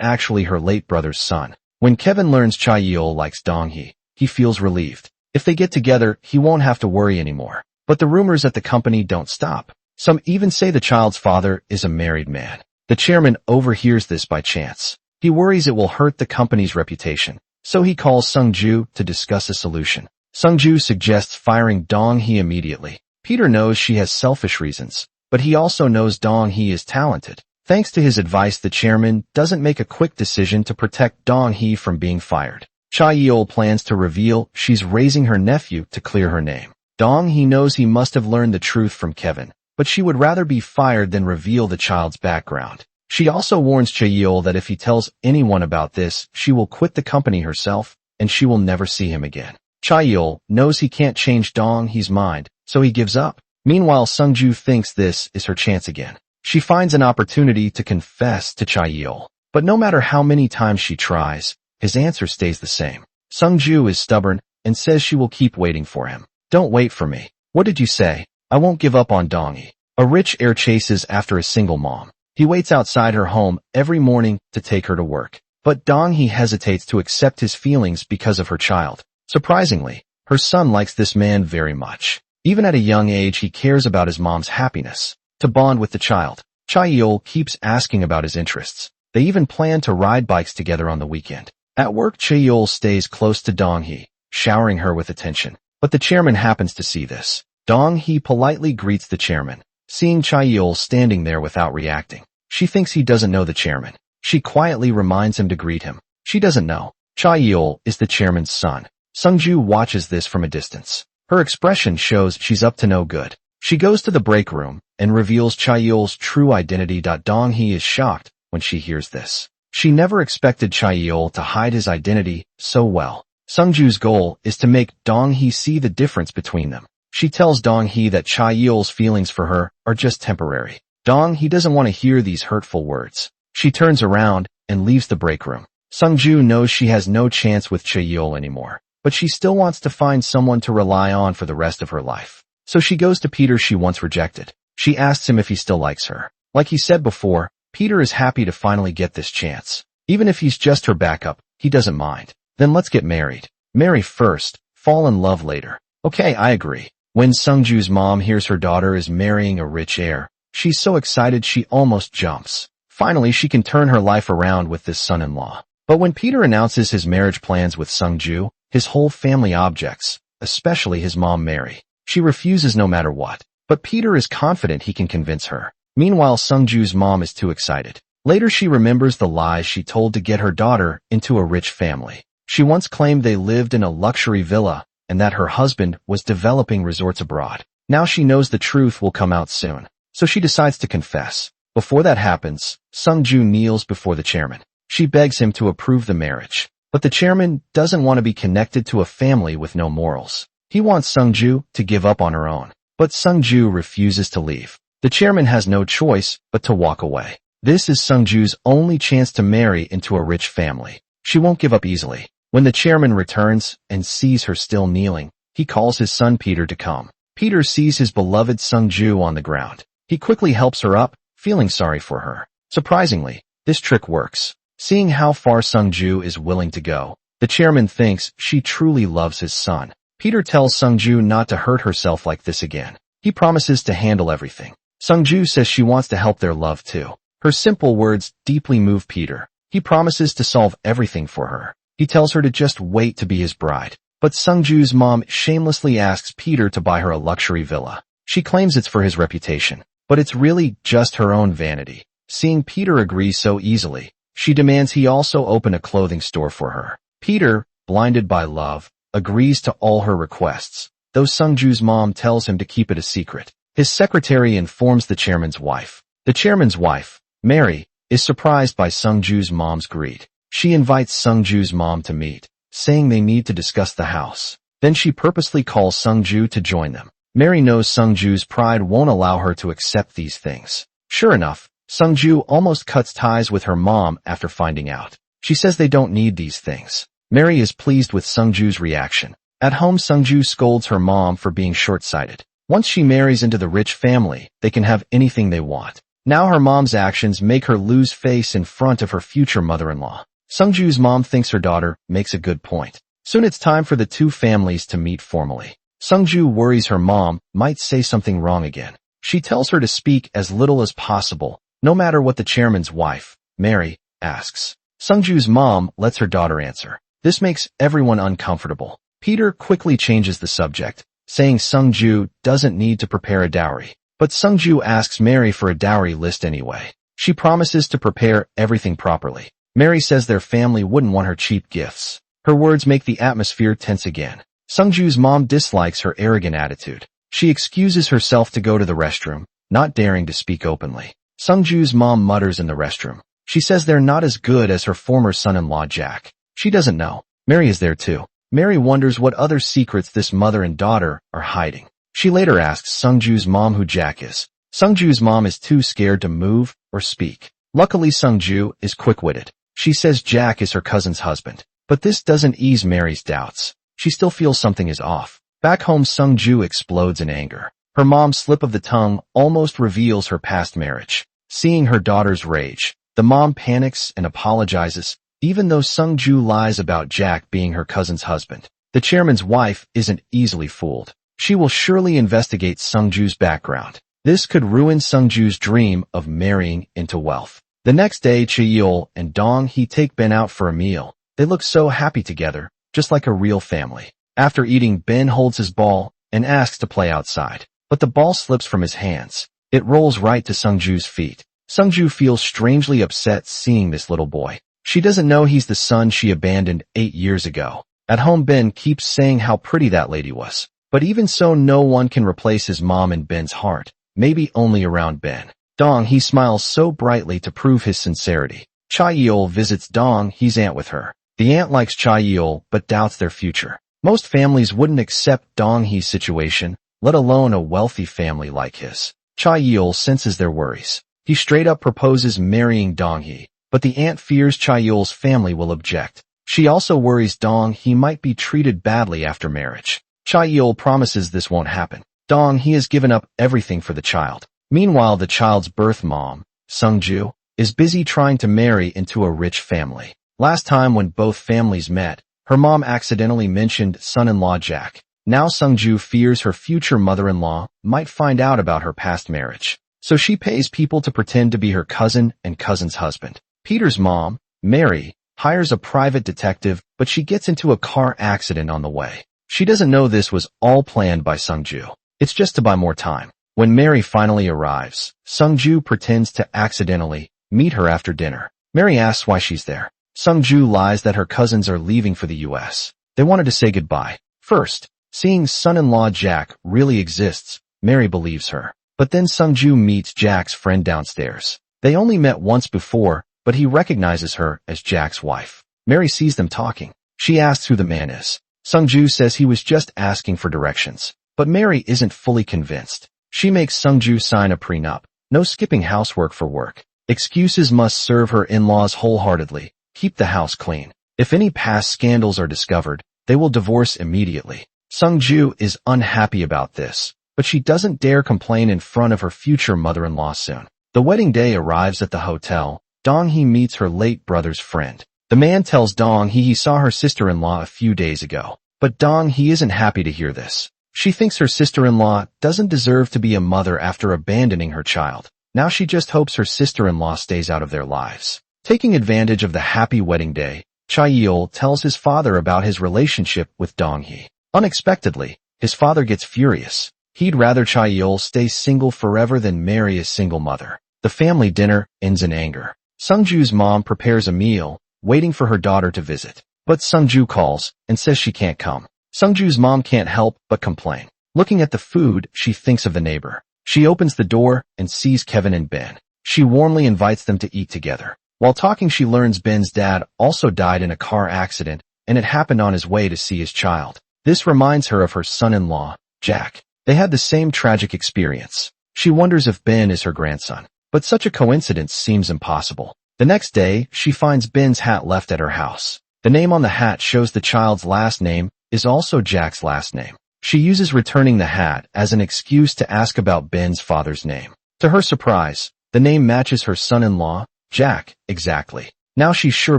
actually her late brother's son. When Kevin learns Cha Yeol likes Dong Hee, he feels relieved. If they get together, he won't have to worry anymore. But the rumors at the company don't stop. Some even say the child's father is a married man. The chairman overhears this by chance. He worries it will hurt the company's reputation, so he calls Sung-ju to discuss a solution. Sung-ju suggests firing Dong Hee immediately. Peter knows she has selfish reasons, but he also knows Dong Hee is talented. Thanks to his advice, the chairman doesn't make a quick decision to protect Dong Hee from being fired. Cha Yeol plans to reveal she's raising her nephew to clear her name. Dong Hee knows he must have learned the truth from Kevin, but she would rather be fired than reveal the child's background. She also warns Cha Yeol that if he tells anyone about this, she will quit the company herself, and she will never see him again. Cha Yeol knows he can't change Dong Hee's mind, so he gives up. Meanwhile, Sung-ju thinks this is her chance again. She finds an opportunity to confess to Cha Yeol, but no matter how many times she tries, his answer stays the same. Sung-ju is stubborn and says she will keep waiting for him. Don't wait for me. What did you say? I won't give up on Dong Hee. A rich heir chases after a single mom. He waits outside her home every morning to take her to work. But Dong Hee hesitates to accept his feelings because of her child. Surprisingly, her son likes this man very much. Even at a young age, he cares about his mom's happiness. To bond with the child, Cha Yeol keeps asking about his interests. They even plan to ride bikes together on the weekend. At work, Cha Yeol stays close to Dong Hee, showering her with attention. But the chairman happens to see this. Dong Hee politely greets the chairman, seeing Cha Yeol standing there without reacting. She thinks he doesn't know the chairman. She quietly reminds him to greet him. She doesn't know. Cha Yeol is the chairman's son. Sung-ju watches this from a distance. Her expression shows she's up to no good. She goes to the break room and reveals Cha Yeol's true identity. Dong Hee is shocked when she hears this. She never expected Cha Yeol to hide his identity so well. Sung-ju's goal is to make Dong Hee see the difference between them. She tells Dong Hee that Cha Yeol's feelings for her are just temporary. Dong Hee doesn't want to hear these hurtful words. She turns around and leaves the break room. Sung-ju knows she has no chance with Cha Yeol anymore, but she still wants to find someone to rely on for the rest of her life. So she goes to Peter she once rejected. She asks him if he still likes her. Like he said before, Peter is happy to finally get this chance. Even if he's just her backup, he doesn't mind. Then let's get married. Marry first, fall in love later. Okay, I agree. When Sung-ju's mom hears her daughter is marrying a rich heir, she's so excited she almost jumps. Finally, she can turn her life around with this son-in-law. But when Peter announces his marriage plans with Sung-ju, his whole family objects, especially his mom Mary. She refuses no matter what. But Peter is confident he can convince her. Meanwhile, Sung-ju's mom is too excited. Later, she remembers the lies she told to get her daughter into a rich family. She once claimed they lived in a luxury villa and that her husband was developing resorts abroad. Now she knows the truth will come out soon, so she decides to confess. Before that happens, Sung-ju kneels before the chairman. She begs him to approve the marriage. But the chairman doesn't want to be connected to a family with no morals. He wants Sung-ju to give up on her own. But Sung-ju refuses to leave. The chairman has no choice but to walk away. This is Sung-ju's only chance to marry into a rich family. She won't give up easily. When the chairman returns and sees her still kneeling, he calls his son Peter to come. Peter sees his beloved Sung-ju on the ground. He quickly helps her up, feeling sorry for her. Surprisingly, this trick works. Seeing how far Sung-ju is willing to go, the chairman thinks she truly loves his son. Peter tells Sung-ju not to hurt herself like this again. He promises to handle everything. Sung-ju says she wants to help their love too. Her simple words deeply move Peter. He promises to solve everything for her. He tells her to just wait to be his bride. But Sung-ju's mom shamelessly asks Peter to buy her a luxury villa. She claims it's for his reputation, but it's really just her own vanity. Seeing Peter agree so easily, she demands he also open a clothing store for her. Peter, blinded by love, agrees to all her requests, though Sung-ju's mom tells him to keep it a secret. His secretary informs the chairman's wife. The chairman's wife, Mary, is surprised by Sung-ju's mom's greed. She invites Sung-ju's mom to meet, saying they need to discuss the house. Then she purposely calls Sung-ju to join them. Mary knows Sung-ju's pride won't allow her to accept these things. Sure enough, Sung-ju almost cuts ties with her mom after finding out. She says they don't need these things. Mary is pleased with Sung-ju's reaction. At home, Sung-ju scolds her mom for being short-sighted. Once she marries into the rich family, they can have anything they want. Now her mom's actions make her lose face in front of her future mother-in-law. Sungju's mom thinks her daughter makes a good point. Soon it's time for the two families to meet formally. Sungju worries her mom might say something wrong again. She tells her to speak as little as possible, no matter what the chairman's wife, Mary, asks. Sungju's mom lets her daughter answer. This makes everyone uncomfortable. Peter quickly changes the subject, saying Sungju doesn't need to prepare a dowry. But Sungju asks Mary for a dowry list anyway. She promises to prepare everything properly. Mary says their family wouldn't want her cheap gifts. Her words make the atmosphere tense again. Sungju's mom dislikes her arrogant attitude. She excuses herself to go to the restroom, not daring to speak openly. Sungju's mom mutters in the restroom. She says they're not as good as her former son-in-law Jack. She doesn't know. Mary is there too. Mary wonders what other secrets this mother and daughter are hiding. She later asks Sungju's mom who Jack is. Sungju's mom is too scared to move or speak. Luckily Sungju is quick-witted. She says Jack is her cousin's husband. But this doesn't ease Mary's doubts. She still feels something is off. Back home Sungju explodes in anger. Her mom's slip of the tongue almost reveals her past marriage. Seeing her daughter's rage, the mom panics and apologizes, even though Sungju lies about Jack being her cousin's husband. The chairman's wife isn't easily fooled. She will surely investigate Sungju's background. This could ruin Sungju's dream of marrying into wealth. The next day, Chaeol and Dong Hee take Ben out for a meal. They look so happy together, just like a real family. After eating, Ben holds his ball and asks to play outside. But the ball slips from his hands. It rolls right to Sungju's feet. Sungju feels strangely upset seeing this little boy. She doesn't know he's the son she abandoned 8 years ago. At home, Ben keeps saying how pretty that lady was. But even so, no one can replace his mom in Ben's heart. Maybe only around Ben. Dong Hee smiles so brightly to prove his sincerity. Chaeol visits Dong Hee's aunt with her. The aunt likes Chaeol but doubts their future. Most families wouldn't accept Dong Hee's situation, let alone a wealthy family like his. Chaeol senses their worries. He straight up proposes marrying Dong Hee, but the aunt fears Chaeol's family will object. She also worries Dong Hee might be treated badly after marriage. Chaeol promises this won't happen. Dong Hee has given up everything for the child. Meanwhile, the child's birth mom, Sungju, is busy trying to marry into a rich family. Last time when both families met, her mom accidentally mentioned son-in-law Jack. Now Sungju fears her future mother-in-law might find out about her past marriage. So she pays people to pretend to be her cousin and cousin's husband. Peter's mom, Mary, hires a private detective, but she gets into a car accident on the way. She doesn't know this was all planned by Sungju. It's just to buy more time. When Mary finally arrives, Sungju pretends to accidentally meet her after dinner. Mary asks why she's there. Sungju lies that her cousins are leaving for the US. They wanted to say goodbye. First, seeing son-in-law Jack really exists, Mary believes her. But then Sungju meets Jack's friend downstairs. They only met once before, but he recognizes her as Jack's wife. Mary sees them talking. She asks who the man is. Sungju says he was just asking for directions. But Mary isn't fully convinced. She makes Sungju sign a prenup. No skipping housework for work. Excuses must serve her in-laws wholeheartedly. Keep the house clean. If any past scandals are discovered, they will divorce immediately. Sungju is unhappy about this, but she doesn't dare complain in front of her future mother-in-law soon. The wedding day arrives at the hotel. Dong Hee meets her late brother's friend. The man tells Dong Hee he saw her sister-in-law a few days ago. But Dong Hee isn't happy to hear this. She thinks her sister-in-law doesn't deserve to be a mother after abandoning her child. Now she just hopes her sister-in-law stays out of their lives. Taking advantage of the happy wedding day, Chaeol tells his father about his relationship with Dong Hee. Unexpectedly, his father gets furious. He'd rather Chaeol stay single forever than marry a single mother. The family dinner ends in anger. Sungju's mom prepares a meal, waiting for her daughter to visit. But Sungju calls and says she can't come. Sungju's mom can't help but complain. Looking at the food, she thinks of the neighbor. She opens the door and sees Kevin and Ben. She warmly invites them to eat together. While talking, she learns Ben's dad also died in a car accident, and it happened on his way to see his child. This reminds her of her son-in-law, Jack. They had the same tragic experience. She wonders if Ben is her grandson. But such a coincidence seems impossible. The next day, she finds Ben's hat left at her house. The name on the hat shows the child's last name is also Jack's last name. She uses returning the hat as an excuse to ask about Ben's father's name. To her surprise, The name matches her son-in-law, Jack, exactly. Now she's sure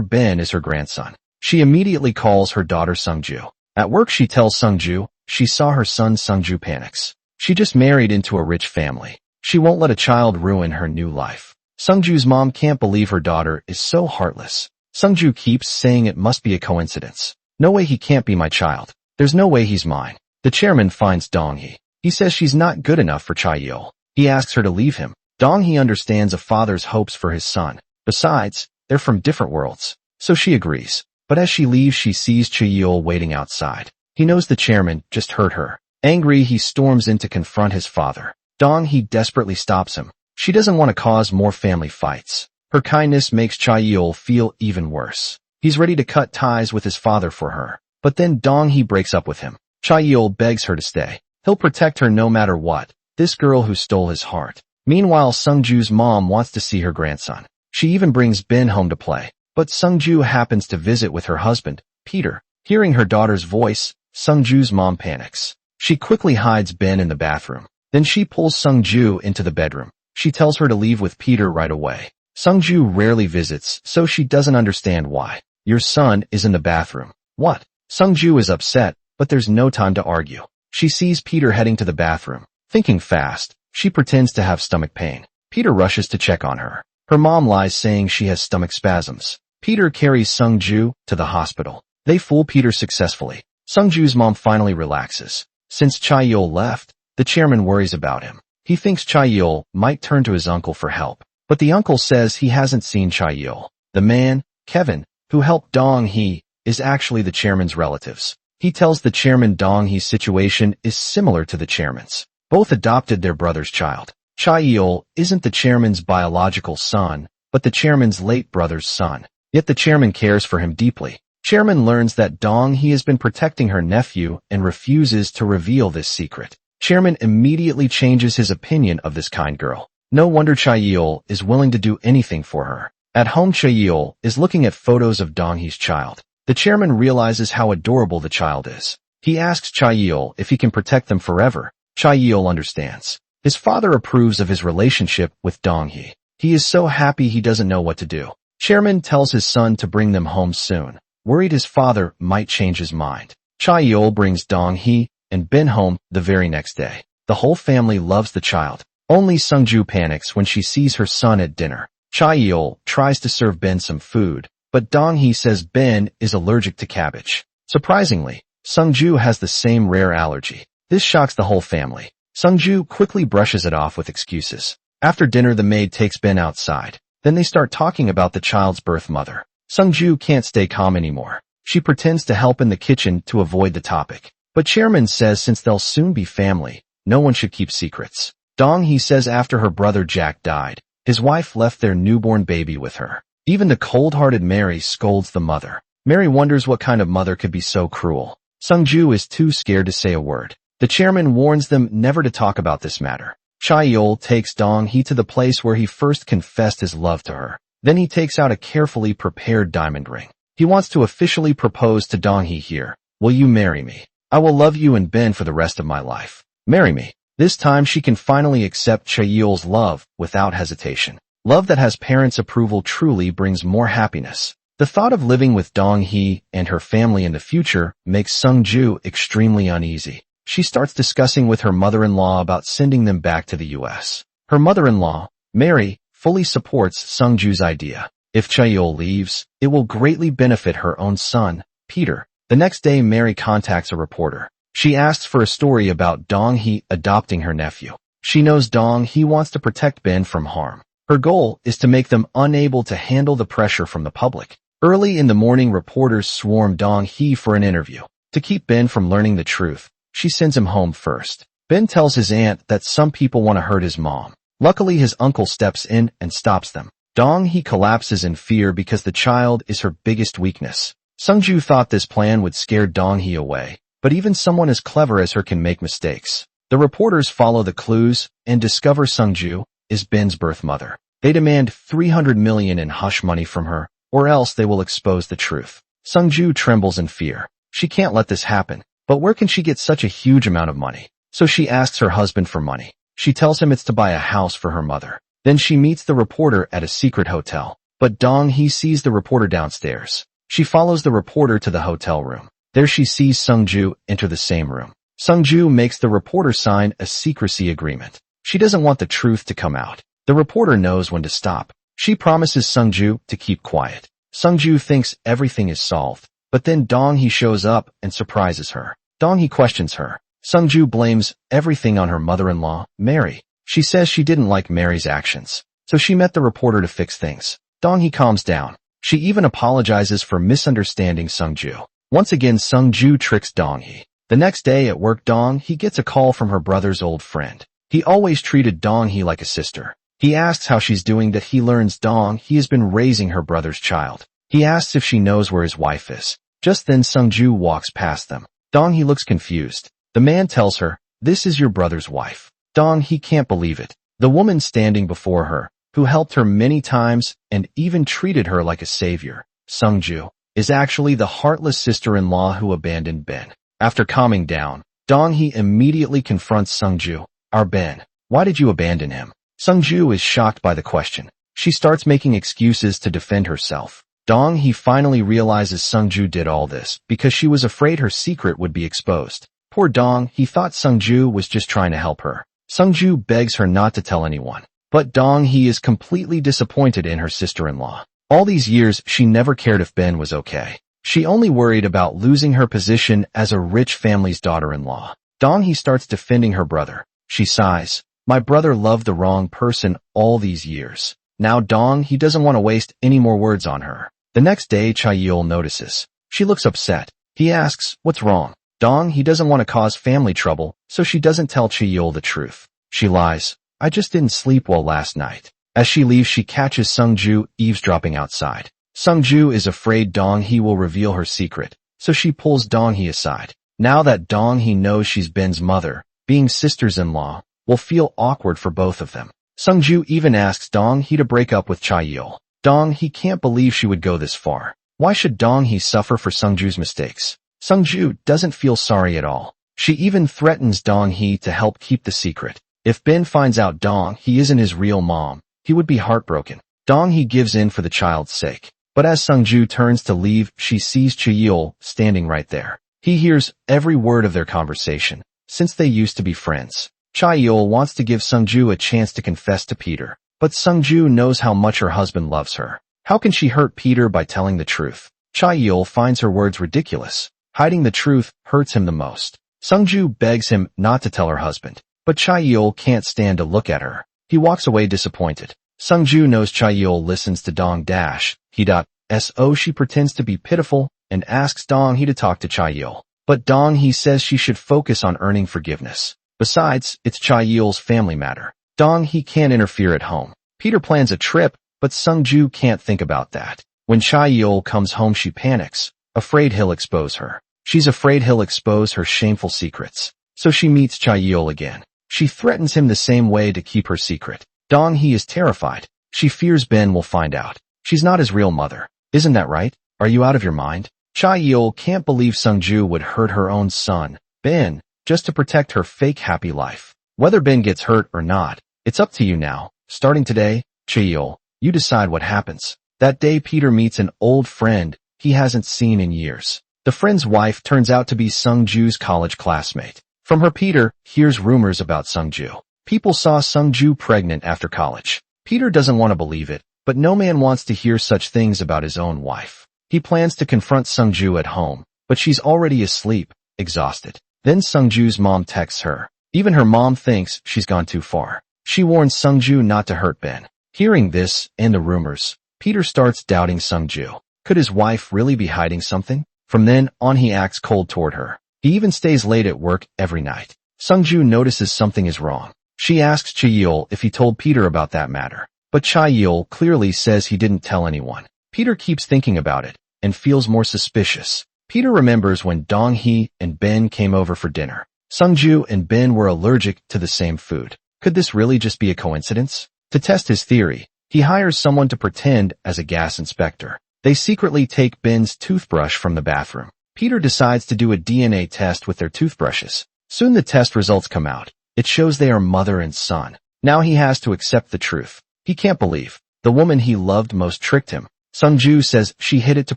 Ben is her grandson. She immediately calls her daughter Sungju. At work she tells Sungju she saw her son. Sungju panics. She just married into a rich family. She won't let a child ruin her new life. Sungju's mom can't believe her daughter is so heartless. Sungju keeps saying it must be a coincidence. No way, he can't be my child. There's no way he's mine. The chairman finds Dong-hee. He says she's not good enough for Cha-yeol. He asks her to leave him. Dong-hee understands a father's hopes for his son. Besides, they're from different worlds. So she agrees. But as she leaves she sees Cha-yeol waiting outside. He knows the chairman just hurt her. Angry, he storms in to confront his father. Dong-hee desperately stops him. She doesn't want to cause more family fights. Her kindness makes Cha-yeol feel even worse. He's ready to cut ties with his father for her. But then Dong-hee breaks up with him. Cha-yeol begs her to stay. He'll protect her no matter what. This girl who stole his heart. Meanwhile, Sungju's mom wants to see her grandson. She even brings Ben home to play. But Sungju happens to visit with her husband, Peter. Hearing her daughter's voice, Sungju's mom panics. She quickly hides Ben in the bathroom. Then she pulls Sungju into the bedroom. She tells her to leave with Peter right away. Sungju rarely visits, so she doesn't understand why. Your son is in the bathroom. What? Sungju is upset, but there's no time to argue. She sees Peter heading to the bathroom. Thinking fast, she pretends to have stomach pain. Peter rushes to check on her. Her mom lies saying she has stomach spasms. Peter carries Sungju to the hospital. They fool Peter successfully. Sungju's mom finally relaxes. Since Cha-yeol left, the chairman worries about him. He thinks Cha-yeol might turn to his uncle for help. But the uncle says he hasn't seen Cha-yeol. The man, Kevin, who helped Dong-hee, is actually the chairman's relatives. He tells the chairman Dong-hee's situation is similar to the chairman's. Both adopted their brother's child. Cha-yeol isn't the chairman's biological son, but the chairman's late brother's son. Yet the chairman cares for him deeply. Chairman learns that Dong-hee has been protecting her nephew and refuses to reveal this secret. Chairman immediately changes his opinion of this kind girl. No wonder Cha-yeol is willing to do anything for her. At home, Cha-yeol is looking at photos of Dong-hee's child. The chairman realizes how adorable the child is. He asks Cha-yeol if he can protect them forever. Cha-yeol understands. His father approves of his relationship with Dong-hee. He is so happy he doesn't know what to do. Chairman tells his son to bring them home soon, worried his father might change his mind. Cha-yeol brings Dong-hee and Ben home the very next day. The whole family loves the child. Only Sungju panics when she sees her son at dinner. Cha-yeol tries to serve Ben some food, but Dong-hee says Ben is allergic to cabbage. Surprisingly, Sungju has the same rare allergy. This shocks the whole family. Sungju quickly brushes it off with excuses. After dinner, the maid takes Ben outside. Then they start talking about the child's birth mother. Sungju can't stay calm anymore. She pretends to help in the kitchen to avoid the topic. But chairman says since they'll soon be family, no one should keep secrets. Dong-hee says after her brother Jack died, his wife left their newborn baby with her. Even the cold-hearted Mary scolds the mother. Mary wonders what kind of mother could be so cruel. Sungju is too scared to say a word. The chairman warns them never to talk about this matter. Cha-yeol takes Dong-hee to the place where he first confessed his love to her. Then he takes out a carefully prepared diamond ring. He wants to officially propose to Dong-hee here. Will you marry me? I will love you and Ben for the rest of my life. Marry me. This time she can finally accept Cha-yeol's love without hesitation. Love that has parents' approval truly brings more happiness. The thought of living with Dong-hee and her family in the future makes Sungju extremely uneasy. She starts discussing with her mother-in-law about sending them back to the U.S. Her mother-in-law, Mary, fully supports Sungju's idea. If Cha-yeol leaves, it will greatly benefit her own son, Peter. The next day, Mary contacts a reporter. She asks for a story about Dong-hee adopting her nephew. She knows Dong-hee wants to protect Ben from harm. Her goal is to make them unable to handle the pressure from the public. Early in the morning, reporters swarm Dong-hee for an interview. To keep Ben from learning the truth, she sends him home first. Ben tells his aunt that some people want to hurt his mom. Luckily, his uncle steps in and stops them. Dong-hee collapses in fear because the child is her biggest weakness. Sungju thought this plan would scare Dong-hee away, but even someone as clever as her can make mistakes. The reporters follow the clues and discover Sungju is Ben's birth mother. They demand 300 million in hush money from her, or else they will expose the truth. Sungju trembles in fear. She can't let this happen. But where can she get such a huge amount of money? So she asks her husband for money. She tells him it's to buy a house for her mother. Then she meets the reporter at a secret hotel. But Dong-hee sees the reporter downstairs. She follows the reporter to the hotel room. There she sees Sung-ju enter the same room. Sung-ju makes the reporter sign a secrecy agreement. She doesn't want the truth to come out. The reporter knows when to stop. She promises Sung-ju to keep quiet. Sung-ju thinks everything is solved. But then Dong-hee shows up and surprises her. Dong-hee questions her. Sung-ju blames everything on her mother-in-law, Mary. She says she didn't like Mary's actions. So she met the reporter to fix things. Dong-hee calms down. She even apologizes for misunderstanding Sung-ju. Once again, Sung-ju tricks Dong-hee. The next day at work, Dong-hee gets a call from her brother's old friend. He always treated Dong-hee like a sister. He asks how she's doing, that he learns Dong-hee has been raising her brother's child. He asks if she knows where his wife is. Just then Sung-ju walks past them. Dong-hee looks confused. The man tells her, "This is your brother's wife." Dong-hee can't believe it. The woman standing before her, who helped her many times and even treated her like a savior, Sung-ju, is actually the heartless sister-in-law who abandoned Ben. After calming down, Dong-hee immediately confronts Sung-ju. "Our Ben, why did you abandon him?" Sung-ju is shocked by the question. She starts making excuses to defend herself. Dong-hee finally realizes Sung-ju did all this because she was afraid her secret would be exposed. Poor Dong-hee thought Sung-ju was just trying to help her. Sung-ju begs her not to tell anyone. But Dong-hee is completely disappointed in her sister-in-law. All these years, she never cared if Ben was okay. She only worried about losing her position as a rich family's daughter-in-law. Dong-hee starts defending her brother. She sighs. "My brother loved the wrong person all these years." Now Dong-hee doesn't want to waste any more words on her. The next day, Cha-yeol notices. She looks upset. He asks, "What's wrong?" Dong-hee doesn't want to cause family trouble, so she doesn't tell Cha-yeol the truth. She lies. "I just didn't sleep well last night." As she leaves, she catches Sung-ju eavesdropping outside. Sung-ju is afraid Dong-hee will reveal her secret, so she pulls Dong-hee aside. Now that Dong-hee knows she's Ben's mother, being sisters-in-law will feel awkward for both of them. Sung-ju even asks Dong-hee to break up with Cha-yeol. Dong-hee can't believe she would go this far. Why should Dong-hee suffer for Sung-ju's mistakes? Sung-ju doesn't feel sorry at all. She even threatens Dong-hee to help keep the secret. If Ben finds out Dong-hee isn't his real mom, he would be heartbroken. Dong-hee gives in for the child's sake. But as Sung-ju turns to leave, she sees Cha-yeol standing right there. He hears every word of their conversation, since they used to be friends. Cha-yeol wants to give Sung-ju a chance to confess to Peter. But Sung-ju knows how much her husband loves her. How can she hurt Peter by telling the truth? Cha-yeol finds her words ridiculous. Hiding the truth hurts him the most. Sung-ju begs him not to tell her husband. But Cha-yeol can't stand to look at her. He walks away disappointed. Sung-ju knows Cha-yeol listens to Dong-so she pretends to be pitiful and asks Dong-hee to talk to Cha-yeol. But Dong-hee says she should focus on earning forgiveness. Besides, it's Cha-yeol's family matter. Dong-hee can't interfere at home. Peter plans a trip, but Sung-ju can't think about that. When Cha-yeol comes home, she panics, afraid he'll expose her. She's afraid he'll expose her shameful secrets. So she meets Cha-yeol again. She threatens him the same way to keep her secret. Dong-hee is terrified. She fears Ben will find out. She's not his real mother. Isn't that right? Are you out of your mind? Cha-yeol can't believe Sung-ju would hurt her own son, Ben, just to protect her fake happy life. Whether Ben gets hurt or not, it's up to you now. Starting today, Cha-yeol, you decide what happens. That day, Peter meets an old friend he hasn't seen in years. The friend's wife turns out to be Sung-ju's college classmate. From her, Peter hears rumors about Sung-ju. People saw Sung-ju pregnant after college. Peter doesn't want to believe it, but no man wants to hear such things about his own wife. He plans to confront Sung-ju at home, but she's already asleep, exhausted. Then Sung-ju's mom texts her. Even her mom thinks she's gone too far. She warns Sung-ju not to hurt Ben. Hearing this and the rumors, Peter starts doubting Sung-ju. Could his wife really be hiding something? From then on, he acts cold toward her. He even stays late at work every night. Sung-ju notices something is wrong. She asks Cha-yeol if he told Peter about that matter. But Cha-yeol clearly says he didn't tell anyone. Peter keeps thinking about it and feels more suspicious. Peter remembers when Dong-hee and Ben came over for dinner. Sung-ju and Ben were allergic to the same food. Could this really just be a coincidence? To test his theory, he hires someone to pretend as a gas inspector. They secretly take Ben's toothbrush from the bathroom. Peter decides to do a DNA test with their toothbrushes. Soon the test results come out. It shows they are mother and son. Now he has to accept the truth. He can't believe the woman he loved most tricked him. Sung-ju says she hid it to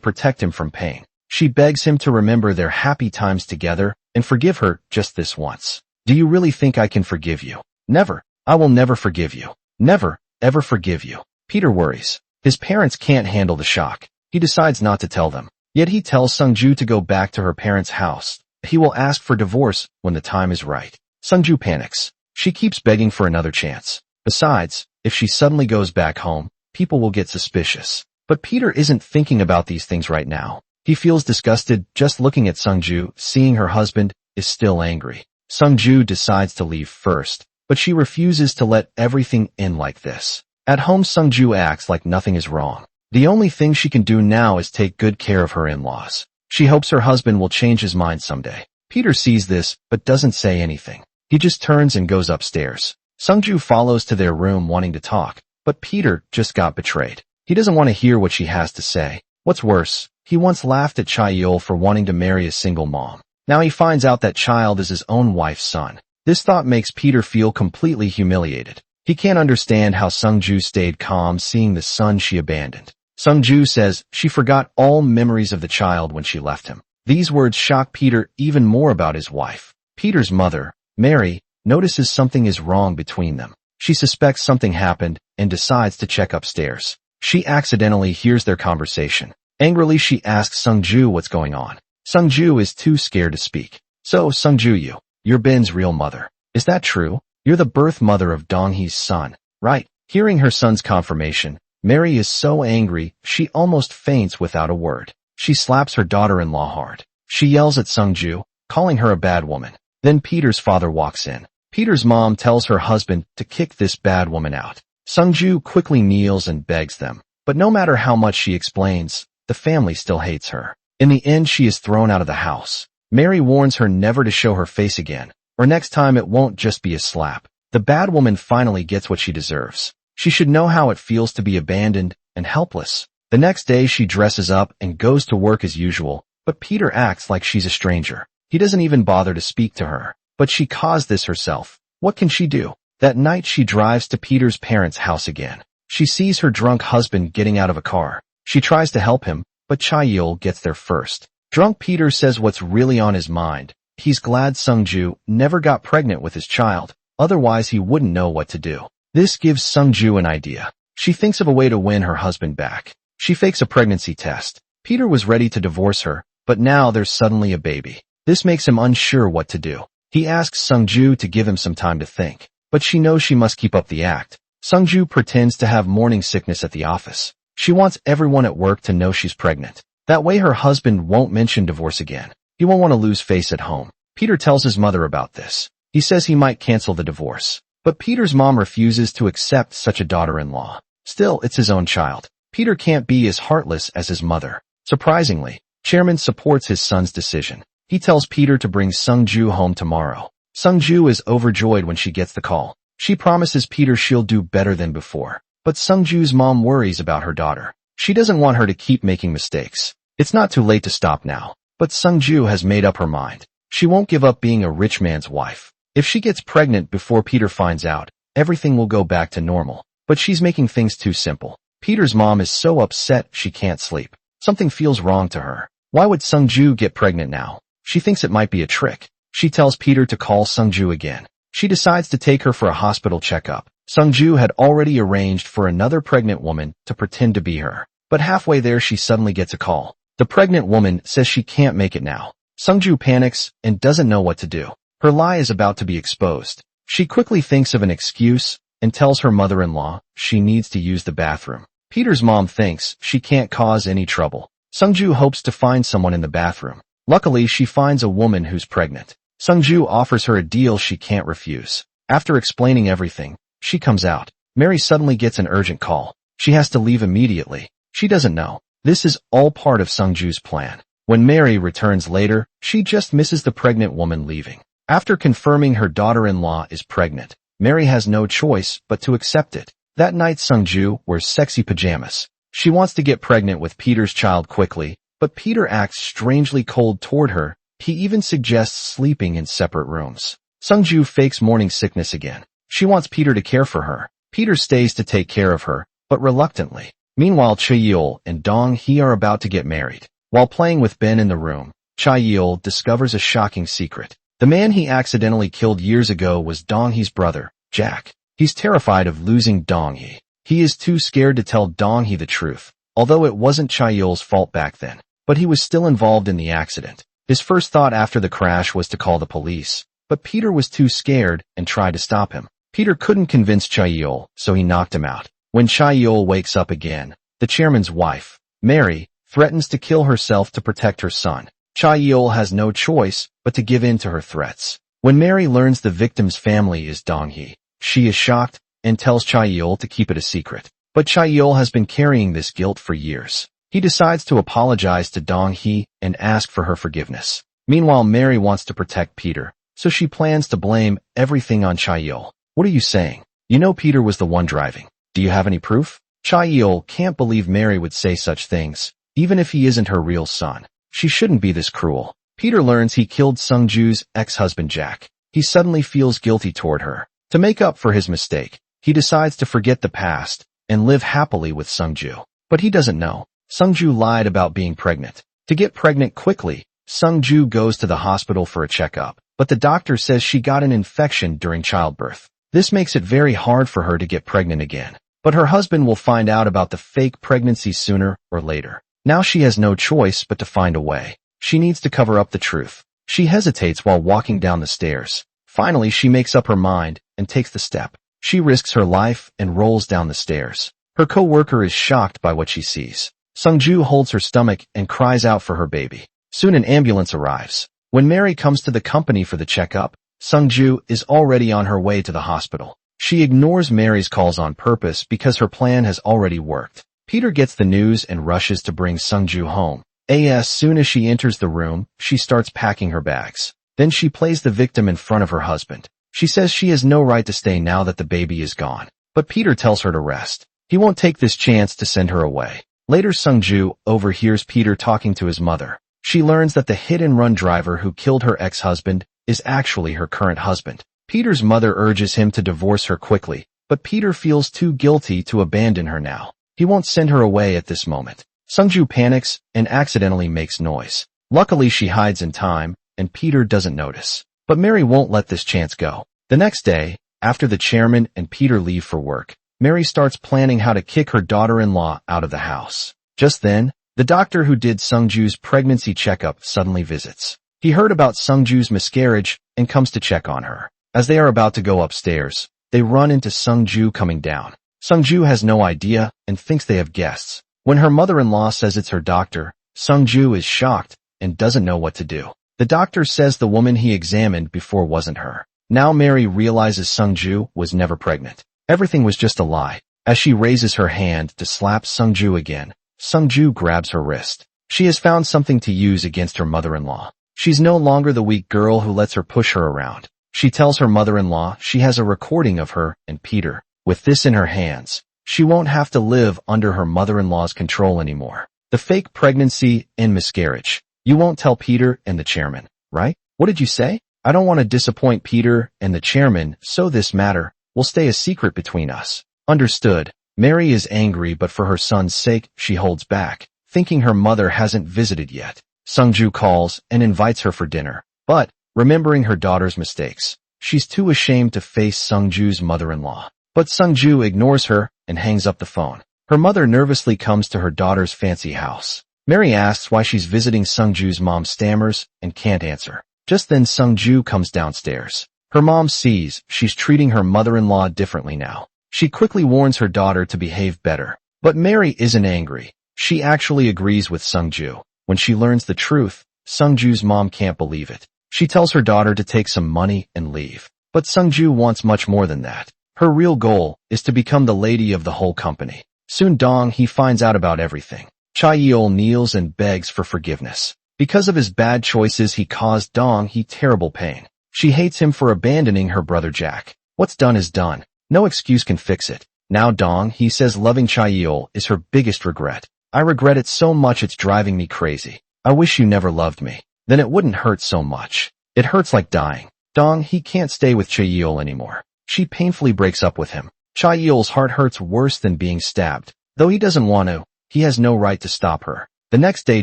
protect him from pain. She begs him to remember their happy times together and forgive her just this once. Do you really think I can forgive you? Never. I will never forgive you. Never, ever forgive you. Peter worries. His parents can't handle the shock. He decides not to tell them. Yet he tells Sung-ju to go back to her parents' house. He will ask for divorce when the time is right. Sung-ju panics. She keeps begging for another chance. Besides, if she suddenly goes back home, people will get suspicious. But Peter isn't thinking about these things right now. He feels disgusted just looking at Sung-ju. Seeing her husband is still angry. Sung-ju decides to leave first, but she refuses to let everything end like this. At home, Sung-ju acts like nothing is wrong. The only thing she can do now is take good care of her in-laws. She hopes her husband will change his mind someday. Peter sees this, but doesn't say anything. He just turns and goes upstairs. Sung-ju follows to their room wanting to talk, but Peter just got betrayed. He doesn't want to hear what she has to say. What's worse, he once laughed at Cha-yeol for wanting to marry a single mom. Now he finds out that child is his own wife's son. This thought makes Peter feel completely humiliated. He can't understand how Sung-ju stayed calm seeing the son she abandoned. Sung-ju says she forgot all memories of the child when she left him. These words shock Peter even more about his wife. Peter's mother, Mary, notices something is wrong between them. She suspects something happened and decides to check upstairs. She accidentally hears their conversation. Angrily, she asks Sung-ju what's going on. Sung-ju is too scared to speak. So, Sung-ju, you're Ben's real mother. Is that true? You're the birth mother of Dong-hee's son, right? Hearing her son's confirmation, Mary is so angry, she almost faints without a word. She slaps her daughter-in-law hard. She yells at Sung-ju, calling her a bad woman. Then Peter's father walks in. Peter's mom tells her husband to kick this bad woman out. Sung-ju quickly kneels and begs them. But no matter how much she explains, the family still hates her. In the end, she is thrown out of the house. Mary warns her never to show her face again, or next time it won't just be a slap. The bad woman finally gets what she deserves. She should know how it feels to be abandoned and helpless. The next day she dresses up and goes to work as usual, but Peter acts like she's a stranger. He doesn't even bother to speak to her. But she caused this herself. What can she do? That night she drives to Peter's parents' house again. She sees her drunk husband getting out of a car. She tries to help him, but Cha-yeol gets there first. Drunk Peter says what's really on his mind. He's glad Sung-ju never got pregnant with his child, otherwise he wouldn't know what to do. This gives Sung-ju an idea. She thinks of a way to win her husband back. She fakes a pregnancy test. Peter was ready to divorce her, but now there's suddenly a baby. This makes him unsure what to do. He asks Sung-ju to give him some time to think, but she knows she must keep up the act. Sung-ju pretends to have morning sickness at the office. She wants everyone at work to know she's pregnant. That way her husband won't mention divorce again. He won't want to lose face at home. Peter tells his mother about this. He says he might cancel the divorce. But Peter's mom refuses to accept such a daughter-in-law. Still, it's his own child. Peter can't be as heartless as his mother. Surprisingly, Chairman supports his son's decision. He tells Peter to bring Sung-ju home tomorrow. Sung-ju is overjoyed when she gets the call. She promises Peter she'll do better than before. But Sung-ju's mom worries about her daughter. She doesn't want her to keep making mistakes. It's not too late to stop now. But Sung-ju has made up her mind. She won't give up being a rich man's wife. If she gets pregnant before Peter finds out, everything will go back to normal. But she's making things too simple. Peter's mom is so upset she can't sleep. Something feels wrong to her. Why would Sung-ju get pregnant now? She thinks it might be a trick. She tells Peter to call Sung-ju again. She decides to take her for a hospital checkup. Sung-ju had already arranged for another pregnant woman to pretend to be her. But halfway there she suddenly gets a call. The pregnant woman says she can't make it now. Sung-ju panics and doesn't know what to do. Her lie is about to be exposed. She quickly thinks of an excuse and tells her mother-in-law she needs to use the bathroom. Peter's mom thinks she can't cause any trouble. Sung-ju hopes to find someone in the bathroom. Luckily, she finds a woman who's pregnant. Sung-ju offers her a deal she can't refuse. After explaining everything, she comes out. Mary suddenly gets an urgent call. She has to leave immediately. She doesn't know. This is all part of Sung-ju's plan. When Mary returns later, she just misses the pregnant woman leaving. After confirming her daughter-in-law is pregnant, Mary has no choice but to accept it. That night Sung-ju wears sexy pajamas. She wants to get pregnant with Peter's child quickly, but Peter acts strangely cold toward her. He even suggests sleeping in separate rooms. Sung-ju fakes morning sickness again. She wants Peter to care for her. Peter stays to take care of her, but reluctantly. Meanwhile, Cha-yeol and Dong-hee are about to get married. While playing with Ben in the room, Cha-yeol discovers a shocking secret. The man he accidentally killed years ago was Dong-hee's brother, Jack. He's terrified of losing Dong-hee. He is too scared to tell Dong-hee the truth, although it wasn't Cha-yeol's fault back then. But he was still involved in the accident. His first thought after the crash was to call the police, but Peter was too scared and tried to stop him. Peter couldn't convince Cha-yeol, so he knocked him out. When Cha-yeol wakes up again, the chairman's wife, Mary, threatens to kill herself to protect her son. Cha-yeol has no choice but to give in to her threats. When Mary learns the victim's family is Dong-hee, she is shocked and tells Cha-yeol to keep it a secret. But Cha-yeol has been carrying this guilt for years. He decides to apologize to Dong-hee and ask for her forgiveness. Meanwhile, Mary wants to protect Peter, so she plans to blame everything on Cha-yeol. What are you saying? You know Peter was the one driving. Do you have any proof? Cha-yeol can't believe Mary would say such things, even if he isn't her real son. She shouldn't be this cruel. Peter learns he killed Sung-ju's ex-husband Jack. He suddenly feels guilty toward her. To make up for his mistake, he decides to forget the past and live happily with Sung-ju. But he doesn't know. Sung-ju lied about being pregnant. To get pregnant quickly, Sung-ju goes to the hospital for a checkup, but the doctor says she got an infection during childbirth. This makes it very hard for her to get pregnant again. But her husband will find out about the fake pregnancy sooner or later. Now she has no choice but to find a way. She needs to cover up the truth. She hesitates while walking down the stairs. Finally, she makes up her mind and takes the step. She risks her life and rolls down the stairs. Her co-worker is shocked by what she sees. Sung-ju holds her stomach and cries out for her baby. Soon an ambulance arrives. When Mary comes to the company for the checkup, Sung-ju is already on her way to the hospital. She ignores Mary's calls on purpose because her plan has already worked. Peter gets the news and rushes to bring Sung-ju home. As soon as she enters the room, she starts packing her bags. Then she plays the victim in front of her husband. She says she has no right to stay now that the baby is gone. But Peter tells her to rest. He won't take this chance to send her away. Later, Sung-ju overhears Peter talking to his mother. She learns that the hit-and-run driver who killed her ex-husband is actually her current husband. Peter's mother urges him to divorce her quickly, but Peter feels too guilty to abandon her now. He won't send her away at this moment. Sung-ju panics and accidentally makes noise. Luckily, she hides in time, and Peter doesn't notice. But Mary won't let this chance go. The next day, after the chairman and Peter leave for work, Mary starts planning how to kick her daughter-in-law out of the house. Just then, the doctor who did Sung-ju's pregnancy checkup suddenly visits. He heard about Sung-ju's miscarriage and comes to check on her. As they are about to go upstairs, they run into Sung-ju coming down. Sung-ju has no idea and thinks they have guests. When her mother-in-law says it's her doctor, Sung-ju is shocked and doesn't know what to do. The doctor says the woman he examined before wasn't her. Now Mary realizes Sung-ju was never pregnant. Everything was just a lie. As she raises her hand to slap Sung-ju again, Sung-ju grabs her wrist. She has found something to use against her mother-in-law. She's no longer the weak girl who lets her push her around. She tells her mother-in-law she has a recording of her and Peter. With this in her hands, she won't have to live under her mother-in-law's control anymore. The fake pregnancy and miscarriage. You won't tell Peter and the chairman, right? What did you say? I don't want to disappoint Peter and the chairman, so this matter will stay a secret between us. Understood. Mary is angry, but for her son's sake, she holds back, thinking her mother hasn't visited yet. Sung-ju calls and invites her for dinner, but, remembering her daughter's mistakes, she's too ashamed to face Sung-ju's mother-in-law. But Sung-ju ignores her and hangs up the phone. Her mother nervously comes to her daughter's fancy house. Mary asks why she's visiting. Sung-ju's mom stammers and can't answer. Just then Sung-ju comes downstairs. Her mom sees she's treating her mother-in-law differently now. She quickly warns her daughter to behave better. But Mary isn't angry. She actually agrees with Sung-ju. When she learns the truth, Sung-ju's mom can't believe it. She tells her daughter to take some money and leave. But Sung-ju wants much more than that. Her real goal is to become the lady of the whole company. Soon Dong-hee finds out about everything. Cha-yeol kneels and begs for forgiveness. Because of his bad choices, he caused Dong-hee terrible pain. She hates him for abandoning her brother Jack. What's done is done. No excuse can fix it. Now Dong-hee says loving Cha-yeol is her biggest regret. I regret it so much it's driving me crazy. I wish you never loved me. Then it wouldn't hurt so much. It hurts like dying. Dong-hee can't stay with Cha-yeol anymore. She painfully breaks up with him. Cha-yeol's heart hurts worse than being stabbed. Though he doesn't want to, he has no right to stop her. The next day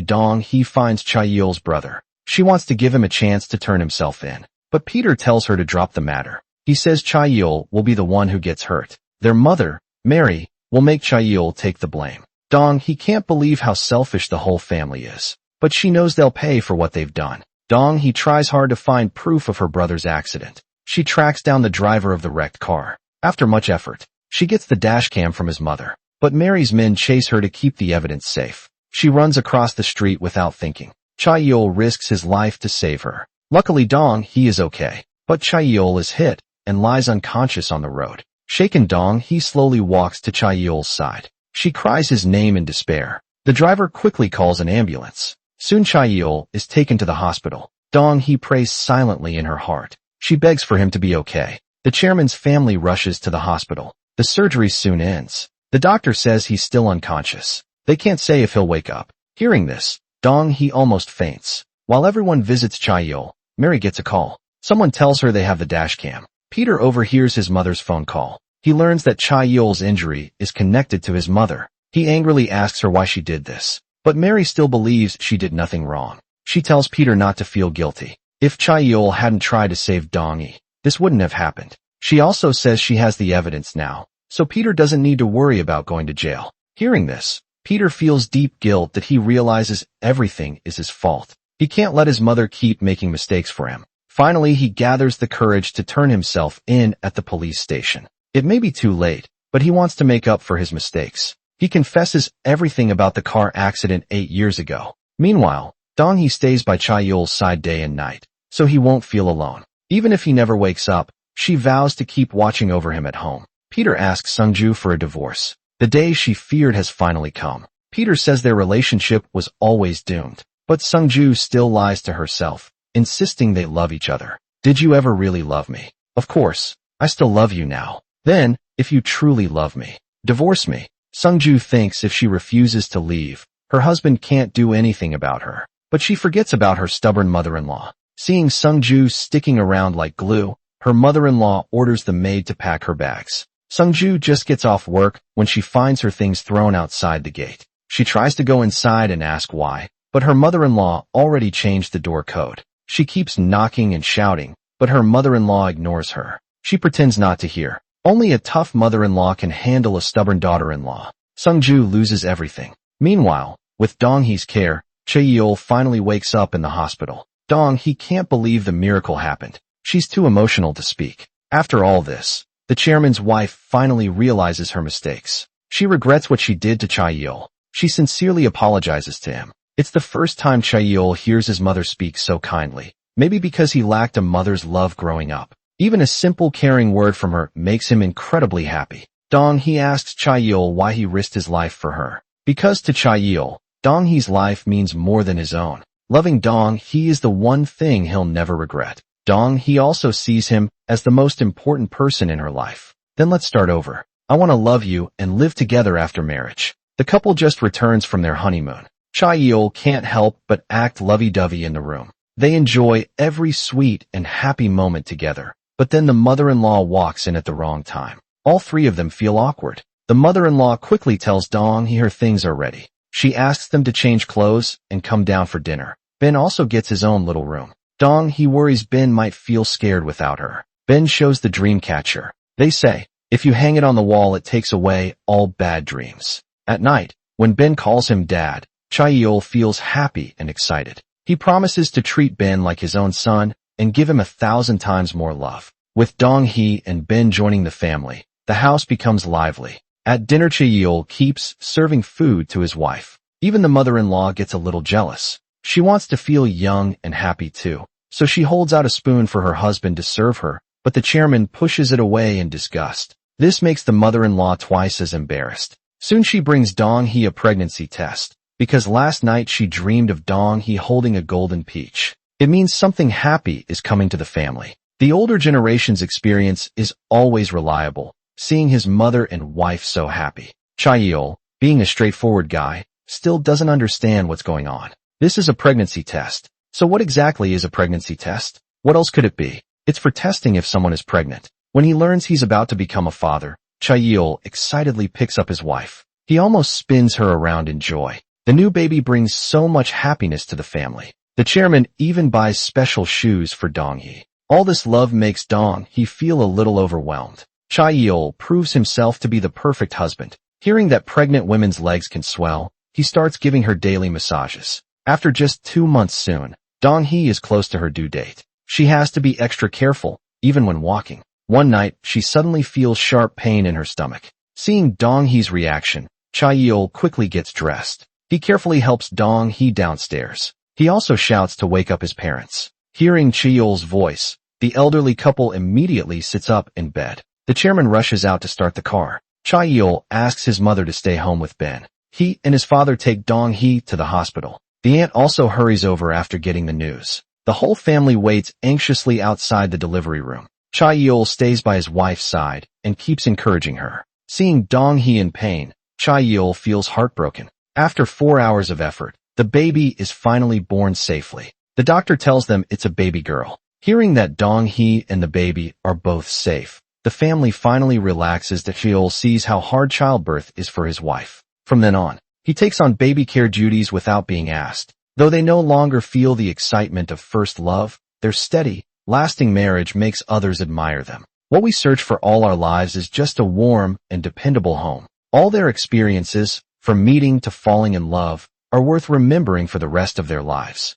Dong-hee finds Cha-yeol's brother. She wants to give him a chance to turn himself in. But Peter tells her to drop the matter. He says Cha-yeol will be the one who gets hurt. Their mother, Mary, will make Cha-yeol take the blame. Dong-hee can't believe how selfish the whole family is. But she knows they'll pay for what they've done. Dong-hee tries hard to find proof of her brother's accident. She tracks down the driver of the wrecked car. After much effort, she gets the dashcam from his mother. But Mary's men chase her to keep the evidence safe. She runs across the street without thinking. Cha-yeol risks his life to save her. Luckily Dong-hee is okay. But Cha-yeol is hit and lies unconscious on the road. Shaken Dong-hee slowly walks to Cha-yeol's side. She cries his name in despair. The driver quickly calls an ambulance. Soon Cha-yeol is taken to the hospital. Dong-hee prays silently in her heart. She begs for him to be okay. The chairman's family rushes to the hospital. The surgery soon ends. The doctor says he's still unconscious. They can't say if he'll wake up. Hearing this, Dong-hee almost faints. While everyone visits Cha-yeol, Mary gets a call. Someone tells her they have the dashcam. Peter overhears his mother's phone call. He learns that Cha-yeol's injury is connected to his mother. He angrily asks her why she did this. But Mary still believes she did nothing wrong. She tells Peter not to feel guilty. If Cha-yeol hadn't tried to save Dong-hee, this wouldn't have happened. She also says she has the evidence now, so Peter doesn't need to worry about going to jail. Hearing this, Peter feels deep guilt that he realizes everything is his fault. He can't let his mother keep making mistakes for him. Finally, he gathers the courage to turn himself in at the police station. It may be too late, but he wants to make up for his mistakes. He confesses everything about the car accident 8 years ago. Meanwhile, Dong-hee stays by Cha-yeol's side day and night, so he won't feel alone. Even if he never wakes up, she vows to keep watching over him at home. Peter asks Sungju for a divorce. The day she feared has finally come. Peter says their relationship was always doomed, but Sungju still lies to herself, insisting they love each other. Did you ever really love me? Of course, I still love you now. Then, if you truly love me, divorce me. Sungju thinks if she refuses to leave, her husband can't do anything about her. But she forgets about her stubborn mother-in-law. Seeing Sungju sticking around like glue, her mother-in-law orders the maid to pack her bags. Sungju just gets off work when she finds her things thrown outside the gate. She tries to go inside and ask why, but her mother-in-law already changed the door code. She keeps knocking and shouting, but her mother-in-law ignores her. She pretends not to hear. Only a tough mother-in-law can handle a stubborn daughter-in-law. Sungju loses everything. Meanwhile, with Dong-hee's care, Cha-yeol finally wakes up in the hospital. Dong-hee can't believe the miracle happened. She's too emotional to speak. After all this, the chairman's wife finally realizes her mistakes. She regrets what she did to Cha-yeol. She sincerely apologizes to him. It's the first time Cha-yeol hears his mother speak so kindly. Maybe because he lacked a mother's love growing up. Even a simple caring word from her makes him incredibly happy. Dong-hee asks Cha-yeol why he risked his life for her. Because to Cha-yeol, Dong-hee's life means more than his own. Loving Dong-hee is the one thing he'll never regret. Dong-hee also sees him as the most important person in her life. Then let's start over. I want to love you and live together after marriage. The couple just returns from their honeymoon. Cha-yeol can't help but act lovey-dovey in the room. They enjoy every sweet and happy moment together. But then the mother-in-law walks in at the wrong time. All three of them feel awkward. The mother-in-law quickly tells Dong-hee her things are ready. She asks them to change clothes and come down for dinner. Ben also gets his own little room. Dong-hee worries Ben might feel scared without her. Ben shows the dream catcher. They say, if you hang it on the wall it takes away all bad dreams. At night, when Ben calls him Dad, Cha-yeol feels happy and excited. He promises to treat Ben like his own son and give him 1,000 times more love. With Dong-hee and Ben joining the family, the house becomes lively. At dinner Cha-yeol keeps serving food to his wife. Even the mother-in-law gets a little jealous. She wants to feel young and happy too, so she holds out a spoon for her husband to serve her, but the chairman pushes it away in disgust. This makes the mother-in-law twice as embarrassed. Soon she brings Dong-hee a pregnancy test, because last night she dreamed of Dong-hee holding a golden peach. It means something happy is coming to the family. The older generation's experience is always reliable, seeing his mother and wife so happy. Cha-yeol, being a straightforward guy, still doesn't understand what's going on. This is a pregnancy test. So what exactly is a pregnancy test? What else could it be? It's for testing if someone is pregnant. When he learns he's about to become a father, Chaeil excitedly picks up his wife. He almost spins her around in joy. The new baby brings so much happiness to the family. The chairman even buys special shoes for Dong-hee. All this love makes Dong-hee feel a little overwhelmed. Chaeil proves himself to be the perfect husband. Hearing that pregnant women's legs can swell, he starts giving her daily massages. After just 2 months soon, Dong-hee is close to her due date. She has to be extra careful, even when walking. One night, she suddenly feels sharp pain in her stomach. Seeing Dong-hee's reaction, Chaeil quickly gets dressed. He carefully helps Dong-hee downstairs. He also shouts to wake up his parents. Hearing Chaeil's voice, the elderly couple immediately sits up in bed. The chairman rushes out to start the car. Chaeil asks his mother to stay home with Ben. He and his father take Dong-hee to the hospital. The aunt also hurries over after getting the news. The whole family waits anxiously outside the delivery room. Chaeil stays by his wife's side and keeps encouraging her. Seeing Dong-hee in pain, Chaeil feels heartbroken. After 4 hours of effort, the baby is finally born safely. The doctor tells them it's a baby girl. Hearing that Dong-hee and the baby are both safe, the family finally relaxes as Chaeil sees how hard childbirth is for his wife. From then on, he takes on baby care duties without being asked. Though they no longer feel the excitement of first love, their steady, lasting marriage makes others admire them. What we search for all our lives is just a warm and dependable home. All their experiences, from meeting to falling in love, are worth remembering for the rest of their lives.